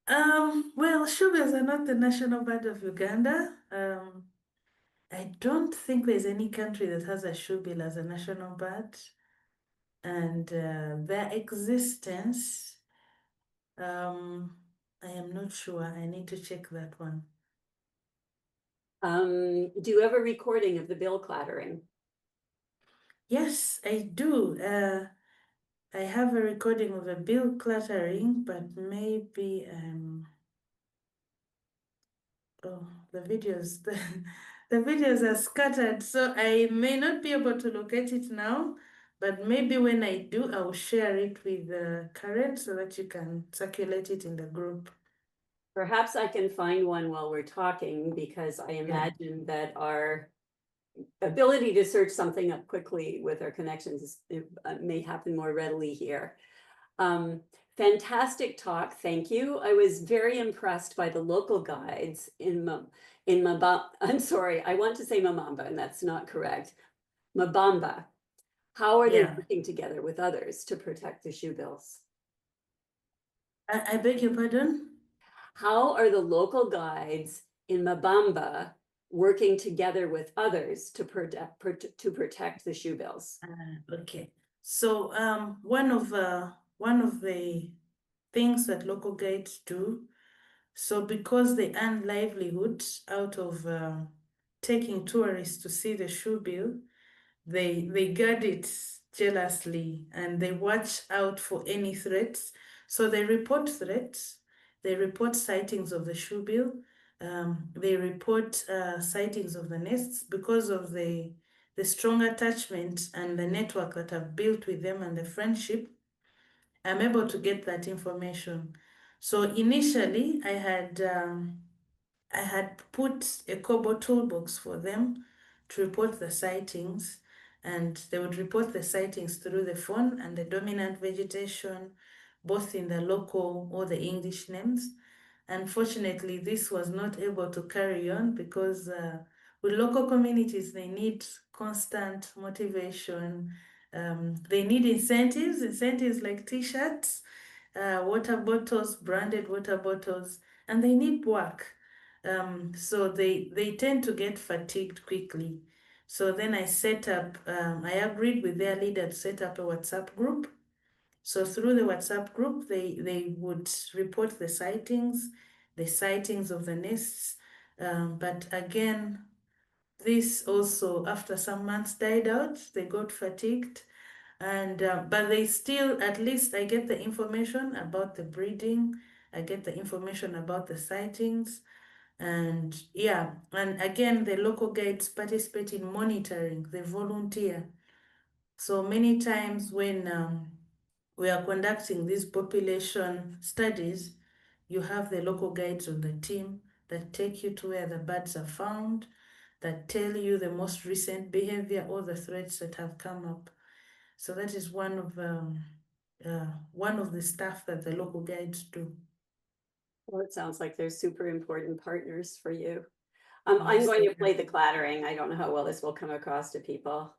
Speaker 3: Well, shoebills are not the national bird of Uganda. I don't think there's any country that has a shoebill as a national bird. And their existence, I am not sure. I need to check that one.
Speaker 2: Do you have a recording of the bill clattering?
Speaker 3: Yes, I do. I have a recording of a bill clattering, but maybe oh, the videos the videos are scattered, so I may not be able to locate it now, but maybe when I do, I'll share it with Karen so that you can circulate it in the group.
Speaker 2: Perhaps I can find one while we're talking, because I imagine that our ability to search something up quickly with our connections may happen more readily here. Fantastic talk, thank you. I was very impressed by the local guides in Mabamba. I'm sorry, I want to say Mabamba, and that's not correct. Mabamba. How are they working together with others to protect the shoebills?
Speaker 3: I beg your pardon?
Speaker 2: How are the local guides in Mabamba working together with others to protect the shoebills?
Speaker 3: Okay, so one of the things that local guides do, so because they earn livelihood out of taking tourists to see the shoebill, they guard it jealously and they watch out for any threats. So they report threats, they report sightings of the shoebill, they report sightings of the nests because of the strong attachment and the network that I've built with them and the friendship. I'm able to get that information. So initially I had put a Kobo toolbox for them to report the sightings, and they would report the sightings through the phone and the dominant vegetation, both in the local or the English names. Unfortunately, this was not able to carry on because with local communities, they need constant motivation. They need incentives like t-shirts, water bottles, branded water bottles, and they need work. So they tend to get fatigued quickly. So then I set up, I agreed with their leader to set up a WhatsApp group. So through the WhatsApp group, they would report the sightings of the nests. But again, this also, after some months, died out. They got fatigued, and but they still, at least I get the information about the breeding. I get the information about the sightings, and yeah, and again, the local guides participate in monitoring. They volunteer. So many times when we are conducting these population studies, you have the local guides on the team that take you to where the birds are found, that tell you the most recent behavior or the threats that have come up. So that is one of the stuff that the local guides do.
Speaker 2: Well, it sounds like they're super important partners for you. I'm
Speaker 3: Yes,
Speaker 2: going
Speaker 3: they
Speaker 2: to play
Speaker 3: are.
Speaker 2: the clattering. I don't know how well this will come across to people.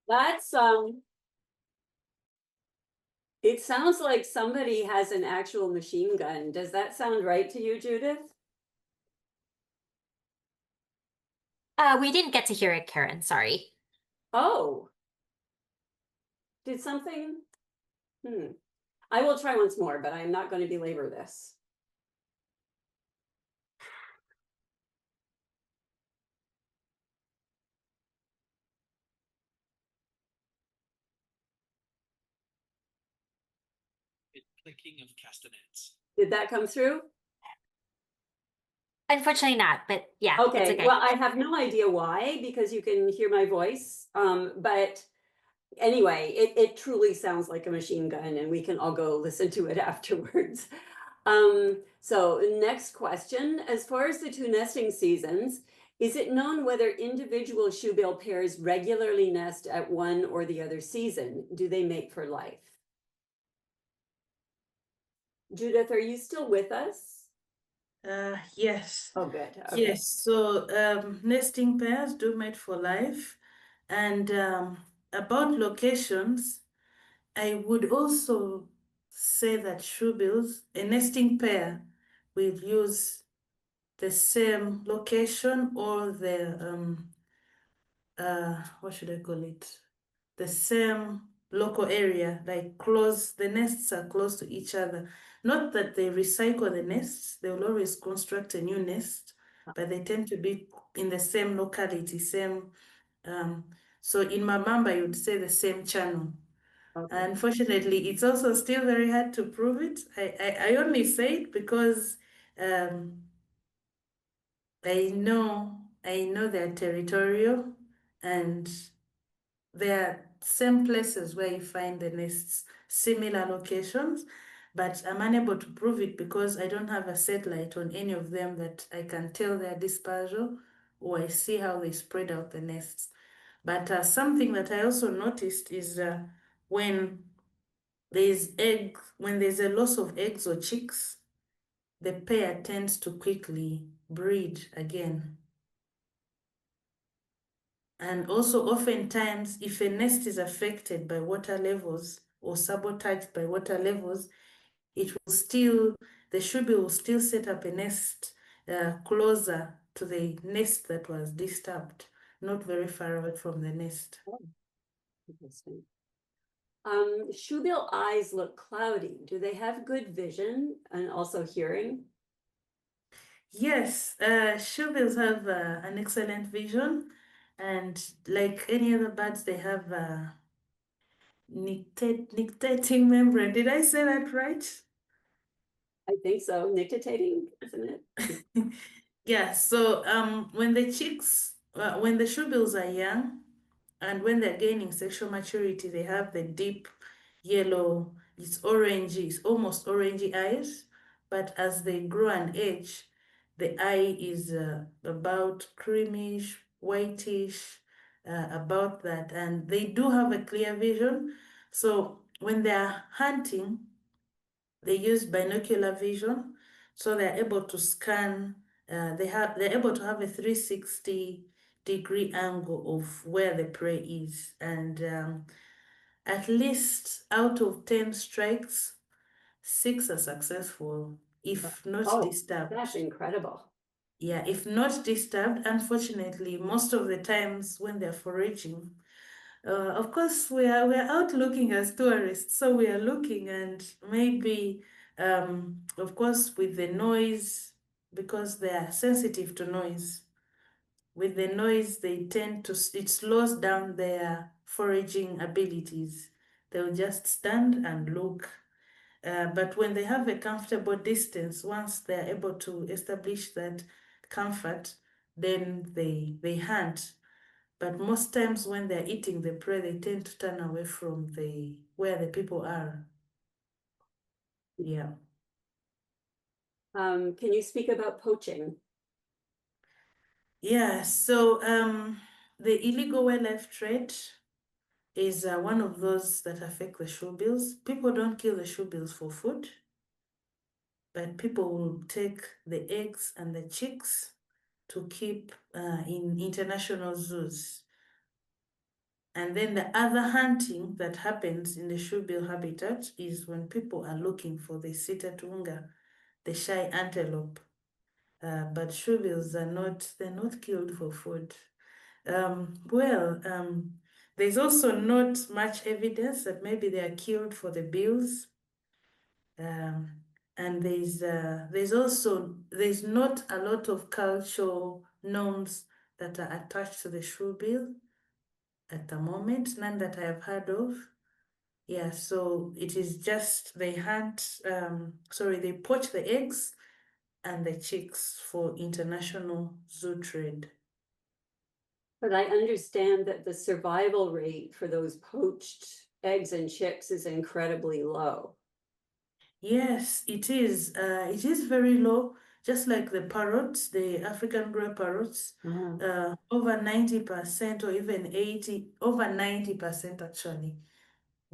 Speaker 2: That's it sounds like somebody has an actual machine gun. Does that sound right to you, Judith?
Speaker 4: We didn't get to hear it, Karen, sorry.
Speaker 2: Oh. Did something? I will try once more, but I'm not going to belabor this.
Speaker 5: Clicking of castanets.
Speaker 2: Did that come through?
Speaker 4: Unfortunately not, but yeah, it's
Speaker 2: Okay,
Speaker 4: okay.
Speaker 2: well, I have no idea why, because you can hear my voice. But anyway, it truly sounds like a machine gun, and we can all go listen to it afterwards. So next question, as far as the two nesting seasons, is it known whether individual shoebill pairs regularly nest at one or the other season? Do they mate for life? Judith, are you still with us?
Speaker 3: Yes.
Speaker 2: Oh, good. Okay.
Speaker 3: Yes, so nesting pairs do mate for life. And about locations, I would also say that shoebills, a nesting pair, will use the same location or the what should I call it? The same local area, like close, the nests are close to each other. Not that they recycle the nests, they will always construct a new nest, but they tend to be in the same locality, same, so in Mabamba, you would say the same channel.
Speaker 2: Okay.
Speaker 3: Unfortunately, it's also still very hard to prove it. I only say it because I know they're territorial, and there are same places where you find the nests, similar locations, but I'm unable to prove it because I don't have a satellite on any of them that I can tell their dispersal, or I see how they spread out the nests. But something that I also noticed is when there's a loss of eggs or chicks, the pair tends to quickly breed again. And also oftentimes, if a nest is affected by water levels or sabotaged by water levels, it will still, the shoebill will still set up a nest closer to the nest that was disturbed, not very far away from the nest.
Speaker 2: Interesting. Shoebill eyes look cloudy. Do they have good vision and also hearing?
Speaker 3: Yes, shoebills have an excellent vision, and like any other birds, they have nictitating membrane. Did I say that right?
Speaker 2: I think so. Nictitating, isn't it?
Speaker 3: Yeah, so when the shoebills are young and when they're gaining sexual maturity, they have the deep yellow, it's orangey, it's almost orangey eyes. But as they grow and age, the eye is about creamish, whitish, about that. And they do have a clear vision. So when they're hunting, they use binocular vision, so they're able to scan. They're able to have a 360-degree angle of where the prey is, and at least out of 10 strikes, 6 are successful, if not disturbed.
Speaker 2: That's incredible.
Speaker 3: Yeah, if not disturbed, unfortunately, most of the times when they're foraging, of course, we're out looking as tourists, so we are looking and maybe, of course, with the noise, because they are sensitive to noise. With the noise, they tend to, it slows down their foraging abilities. They'll just stand and look. But when they have a comfortable distance, once they're able to establish that comfort, then they hunt. But most times when they're eating the prey, they tend to turn away from where the people are. Yeah.
Speaker 2: Can you speak about poaching?
Speaker 3: Yeah, so the illegal wildlife trade is one of those that affect the shoebills. People don't kill the shoebills for food, but people will take the eggs and the chicks to keep in international zoos. And then the other hunting that happens in the shoebill habitat is when people are looking for the sitatunga, the shy antelope. But shoebills they're not killed for food. There's also not much evidence that maybe they are killed for the bills. And there's not a lot of cultural norms that are attached to the shoebill at the moment, none that I have heard of. Yeah, so it is just they poach the eggs and the chicks for international zoo trade.
Speaker 2: But I understand that the survival rate for those poached eggs and chicks is incredibly low.
Speaker 3: Yes, it is. It is very low, just like the parrots, the African grey parrots. Over 90% or even 80, over 90% actually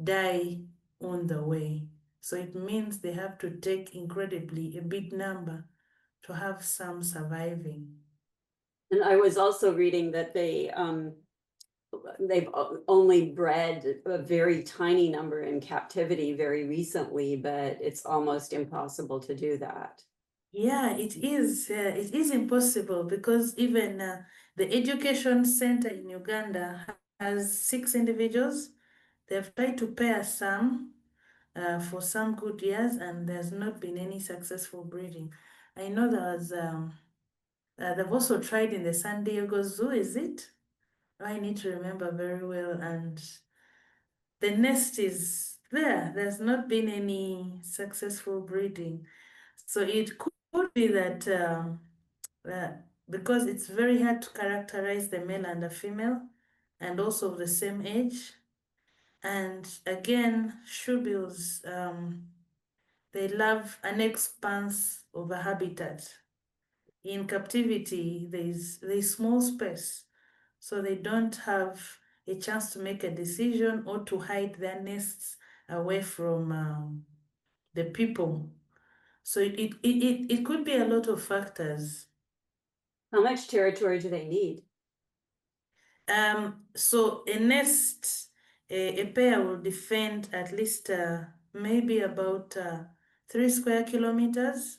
Speaker 3: die on the way. So it means they have to take incredibly a big number to have some surviving.
Speaker 2: And I was also reading that they've only bred a very tiny number in captivity very recently, but it's almost impossible to do that.
Speaker 3: Yeah, it is. It is impossible because even the education center in Uganda has 6 individuals. They've tried to pair some for some good years, and there's not been any successful breeding. I know there was, they've also tried in the San Diego Zoo, is it? I need to remember very well, and the nest is there. There's not been any successful breeding. So it could be that because it's very hard to characterize the male and the female, and also of the same age. And again, shoebills, they love an expanse of a habitat. In captivity, there's small space, so they don't have a chance to make a decision or to hide their nests away from the people. So it could be a lot of factors.
Speaker 2: How much territory do they need?
Speaker 3: So a nest, a pair will defend at least maybe about 3 square kilometers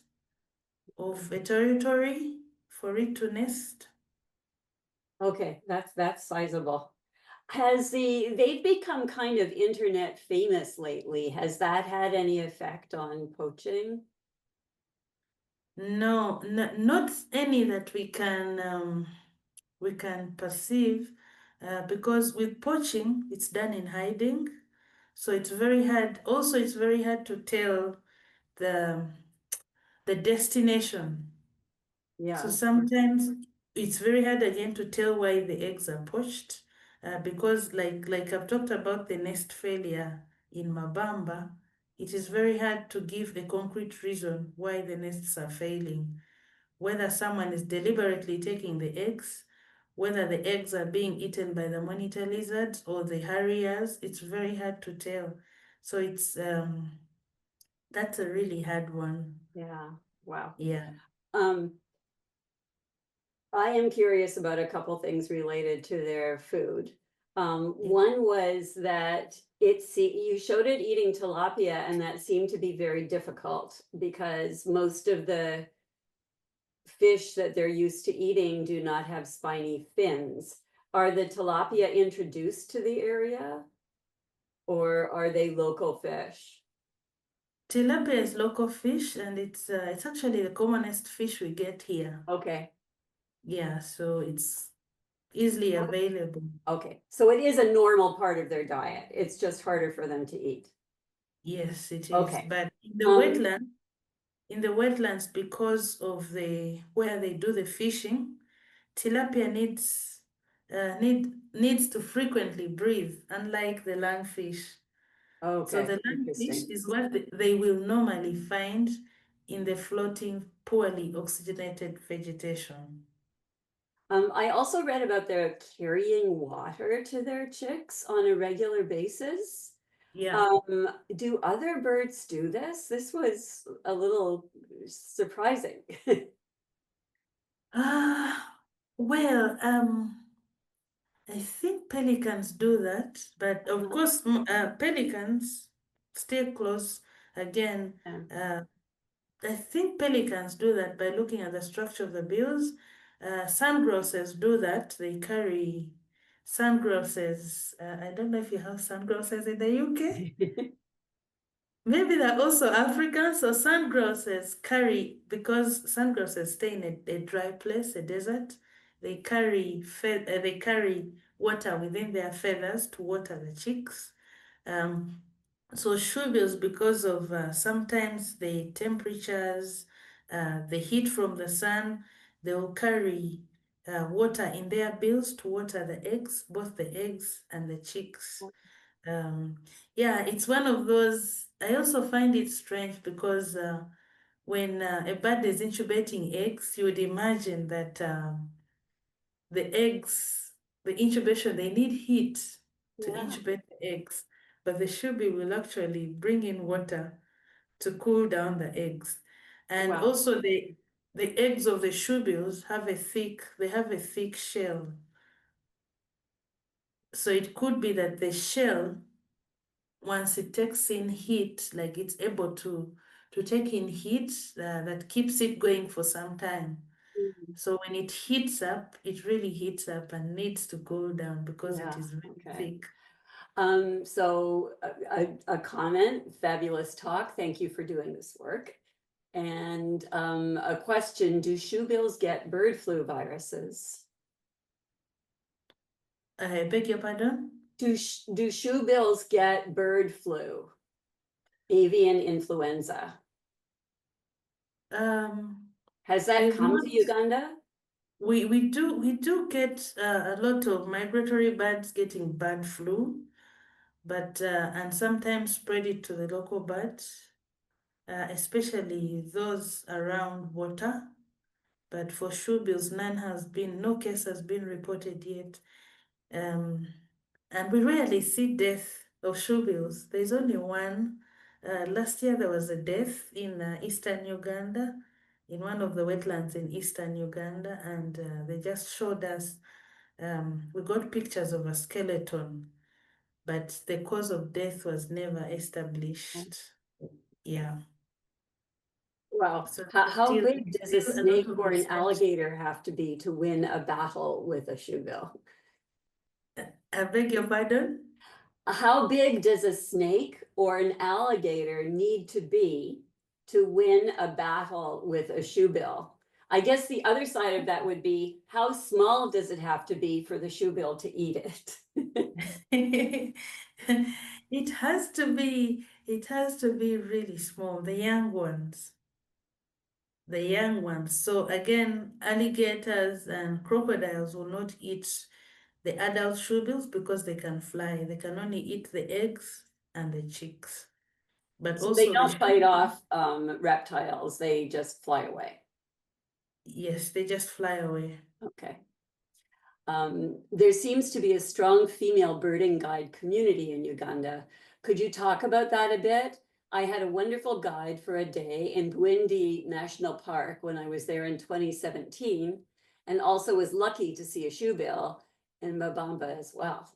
Speaker 3: of a territory for it to nest.
Speaker 2: Okay, that's sizable. They've become kind of internet famous lately. Has that had any effect on poaching?
Speaker 3: No, not any that we can perceive, because with poaching, it's done in hiding. So it's very hard. Also, it's very hard to tell the destination.
Speaker 2: Yeah.
Speaker 3: So sometimes it's very hard again to tell why the eggs are poached, because like I've talked about the nest failure in Mabamba, it is very hard to give a concrete reason why the nests are failing. Whether someone is deliberately taking the eggs, whether the eggs are being eaten by the monitor lizards or the harriers, it's very hard to tell. So it's that's a really hard one.
Speaker 2: Yeah. Wow.
Speaker 3: Yeah.
Speaker 2: I am curious about a couple things related to their food. One was that you showed it eating tilapia, and that seemed to be very difficult because most of the fish that they're used to eating do not have spiny fins. Are the tilapia introduced to the area? Or are they local fish?
Speaker 3: Tilapia is local fish, and it's actually the commonest fish we get here.
Speaker 2: Okay,
Speaker 3: Yeah, so it's easily available.
Speaker 2: okay. So it is a normal part of their diet. It's just harder for them to eat.
Speaker 3: Yes, it is.
Speaker 2: Okay.
Speaker 3: But in the wetlands, because of where they do the fishing, tilapia needs to frequently breathe, unlike the lungfish. So
Speaker 2: Okay,
Speaker 3: the lungfish
Speaker 2: interesting.
Speaker 3: is what they will normally find in the floating, poorly oxygenated vegetation.
Speaker 2: I also read about their carrying water to their chicks on a regular basis.
Speaker 3: Yeah.
Speaker 2: Do other birds do this? This was a little surprising.
Speaker 3: Well, I think pelicans do that, but of course, pelicans stay close. Again, I think pelicans do that by looking at the structure of the bills. Sandgrosses do that. They carry sandgrosses. I don't know if you have sandgrosses in the UK. Maybe they're also African. So sandgrosses carry, because sandgrosses stay in a dry place, a desert. They carry water within their feathers to water the chicks. So shoebills, because of sometimes the temperatures, the heat from the sun, they will carry water in their bills to water the eggs, both the eggs and the chicks. Yeah, it's one of those. I also find it strange because when a bird is incubating eggs, you would imagine that the eggs, the incubation, they need heat to incubate the eggs, but the shoebill will actually bring in water to cool down the eggs. And also the eggs of the shoebills have a thick shell. So it could be that the shell, once it takes in heat, like it's able to take in heat that keeps it going for some time. So when it heats up, it really heats up and needs to cool down because it is really thick.
Speaker 2: So a comment, fabulous talk. Thank you for doing this work. And a question, do shoebills get bird flu viruses?
Speaker 3: I beg your pardon?
Speaker 2: Do shoebills get bird flu? Avian influenza? Has that come to Uganda?
Speaker 3: We do get a lot of migratory birds getting bird flu, but and sometimes spread it to the local birds, especially those around water. But for shoebills, no case has been reported yet. And we rarely see death of shoebills. There's only one. Last year there was a death in eastern Uganda, in one of the wetlands in eastern Uganda, and they just showed us, we got pictures of a skeleton, but the cause of death was never established. Yeah.
Speaker 2: Well,
Speaker 3: So
Speaker 2: how
Speaker 3: still-
Speaker 2: big does a
Speaker 3: still a lot
Speaker 2: snake
Speaker 3: of
Speaker 2: or an
Speaker 3: research.
Speaker 2: alligator have to be to win a battle with a shoebill?
Speaker 3: I beg your pardon?
Speaker 2: How big does a snake or an alligator need to be to win a battle with a shoebill? I guess the other side of that would be, how small does it have to be for the shoebill to eat it?
Speaker 3: It has to be really small, the young ones. So again, alligators and crocodiles will not eat the adult shoebills because they can fly. They can only eat the eggs and the chicks. But
Speaker 2: So
Speaker 3: also
Speaker 2: they don't fight off reptiles, they just fly away.
Speaker 3: Yes, they just fly away.
Speaker 2: Okay. There seems to be a strong female birding guide community in Uganda. Could you talk about that a bit? I had a wonderful guide for a day in Burundi National Park when I was there in 2017, and also was lucky to see a shoebill in Mabamba as well.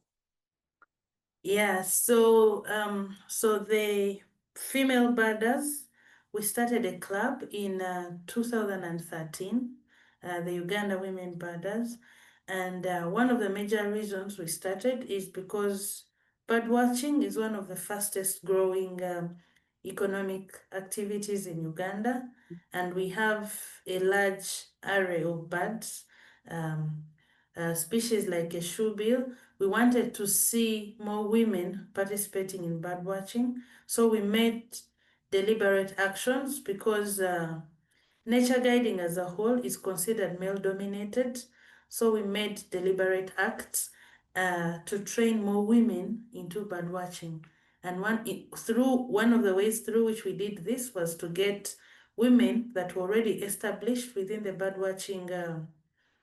Speaker 3: Yeah, so the female birders, we started a club in 2013. the Uganda women birders. And one of the major reasons we started is because bird watching is one of the fastest growing economic activities in Uganda, and we have a large array of birds, species like a shoebill. We wanted to see more women participating in bird watching, so we made deliberate actions because nature guiding as a whole is considered male dominated. So we made deliberate acts to train more women into bird watching. And one of the ways through which we did this was to get women that were already established within the bird watching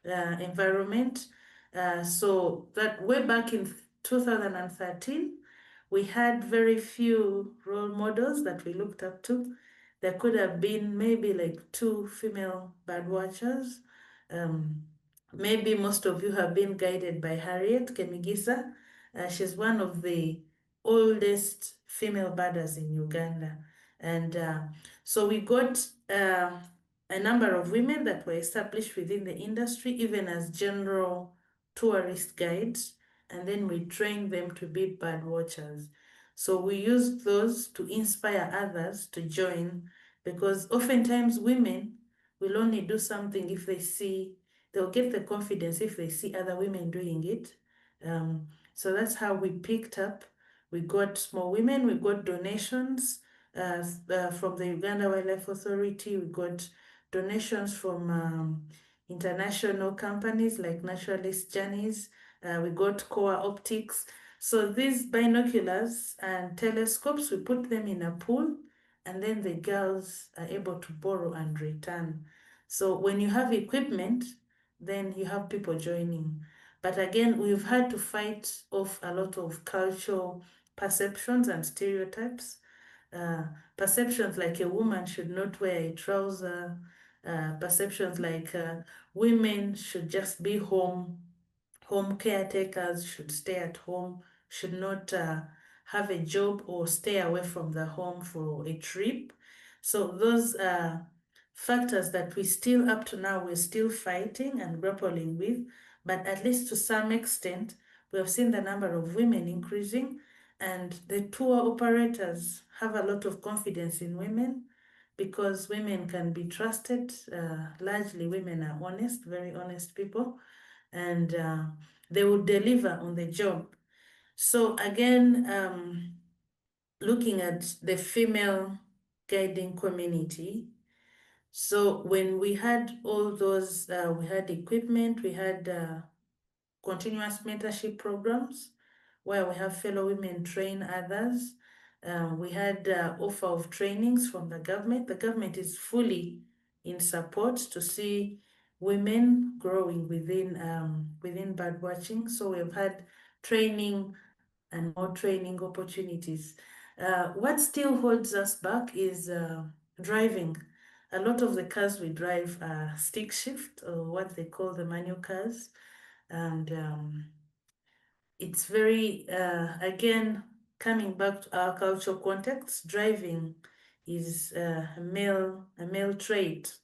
Speaker 3: environment. So that way back in 2013, we had very few role models that we looked up to. There could have been maybe like 2 female bird watchers. Maybe most of you have been guided by Harriet Kemigisa. She's one of the oldest female birders in Uganda. And so we got a number of women that were established within the industry, even as general tourist guides, and then we trained them to be bird watchers. So we used those to inspire others to join, because oftentimes women will only do something if they'll get the confidence if they see other women doing it. So that's how we picked up. We got more women, we got donations from the Uganda Wildlife Authority, we got donations from international companies like Naturalist Journeys, we got Core Optics. So these binoculars and telescopes, we put them in a pool, and then the girls are able to borrow and return. So when you have equipment, then you have people joining. But again, we've had to fight off a lot of cultural perceptions and stereotypes. Perceptions like a woman should not wear a trouser, perceptions like women should just be home caretakers, should stay at home, should not have a job or stay away from the home for a trip. So those are factors that we still, up to now, we're still fighting and grappling with, but at least to some extent, we have seen the number of women increasing, and the tour operators have a lot of confidence in women because women can be trusted. Largely, women are honest, very honest people, and they will deliver on the job. So again, looking at the female guiding community, so when we had all those, we had equipment, we had continuous mentorship programs where we have fellow women train others. We had offer of trainings from the government. The government is fully in support to see women growing within bird watching. So we've had training and more training opportunities. What still holds us back is driving. A lot of the cars we drive are stick shift, or what they call the manual cars. And it's very, again, coming back to our cultural context, driving is a male trait.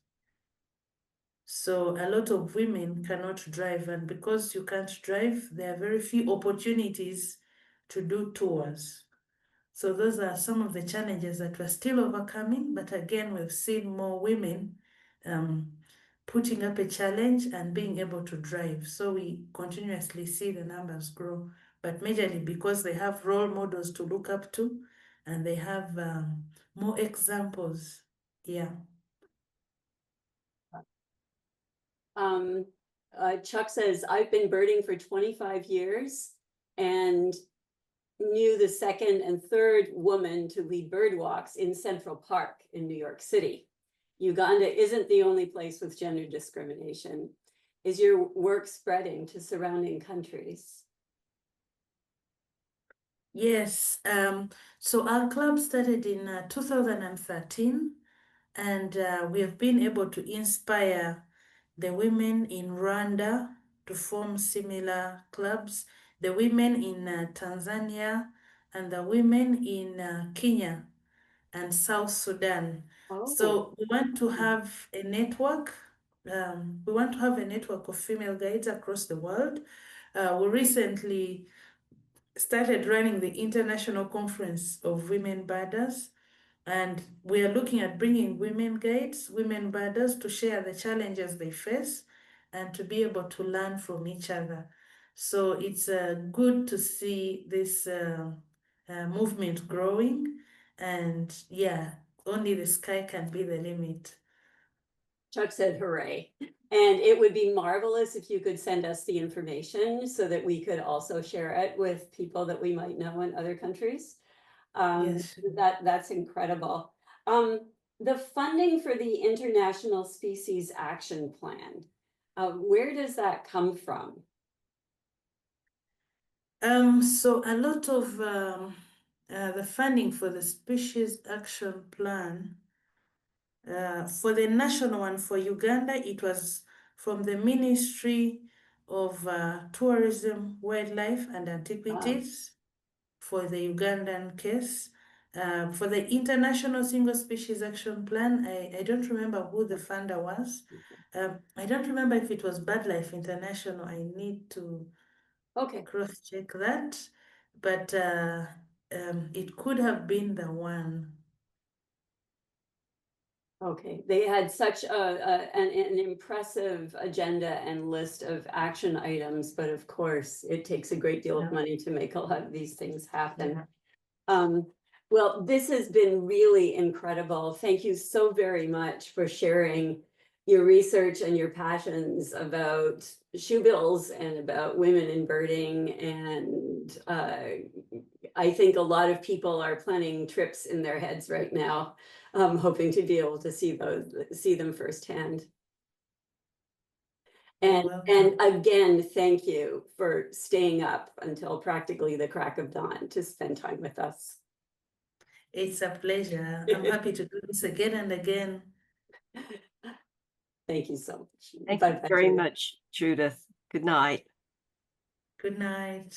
Speaker 3: So a lot of women cannot drive, and because you can't drive, there are very few opportunities to do tours. So those are some of the challenges that we're still overcoming, but again, we've seen more women putting up a challenge and being able to drive. So we continuously see the numbers grow, but majorly because they have role models to look up to, and they have more examples. Yeah.
Speaker 2: Chuck says, I've been birding for 25 years and knew the second and third woman to lead bird walks in Central Park in New York City. Uganda isn't the only place with gender discrimination. Is your work spreading to surrounding countries?
Speaker 3: Yes, so our club started in 2013, and we have been able to inspire the women in Rwanda to form similar clubs, the women in Tanzania, and the women in Kenya and South Sudan.
Speaker 2: Oh.
Speaker 3: So we want to have a network we want to have a network of female guides across the world. We recently started running the International Conference of Women Birders, and we are looking at bringing women guides, women birders, to share the challenges they face and to be able to learn from each other. So it's good to see this movement growing, and yeah, only the sky can be the limit.
Speaker 2: Chuck said hooray. And it would be marvelous if you could send us the information so that we could also share it with people that we might know in other countries.
Speaker 3: Yes.
Speaker 2: That's incredible. The funding for the International Species Action Plan, where does that come from?
Speaker 3: So a lot of the funding for the Species Action Plan, for the national one for Uganda, it was from the Ministry of Tourism, Wildlife and Antiquities for the Ugandan case. For the International Single Species Action Plan, I don't remember who the funder was. I don't remember if it was BirdLife International. I need to cross-check that, but it could have been the one.
Speaker 2: Okay, they had such an impressive agenda and list of action items, but of course, it takes a great deal of money to make a lot of these things happen. Well, this has been really incredible. Thank you so very much for sharing your research and your passions about shoebills and about women in birding. And I think a lot of people are planning trips in their heads right now, hoping to be able to see them firsthand. And again, thank you for staying up until practically the crack of dawn to spend time with us.
Speaker 3: It's a pleasure. I'm happy to do this again and again.
Speaker 2: Thank you so much.
Speaker 1: Thank you very much, Judith. Good night.
Speaker 3: Good night.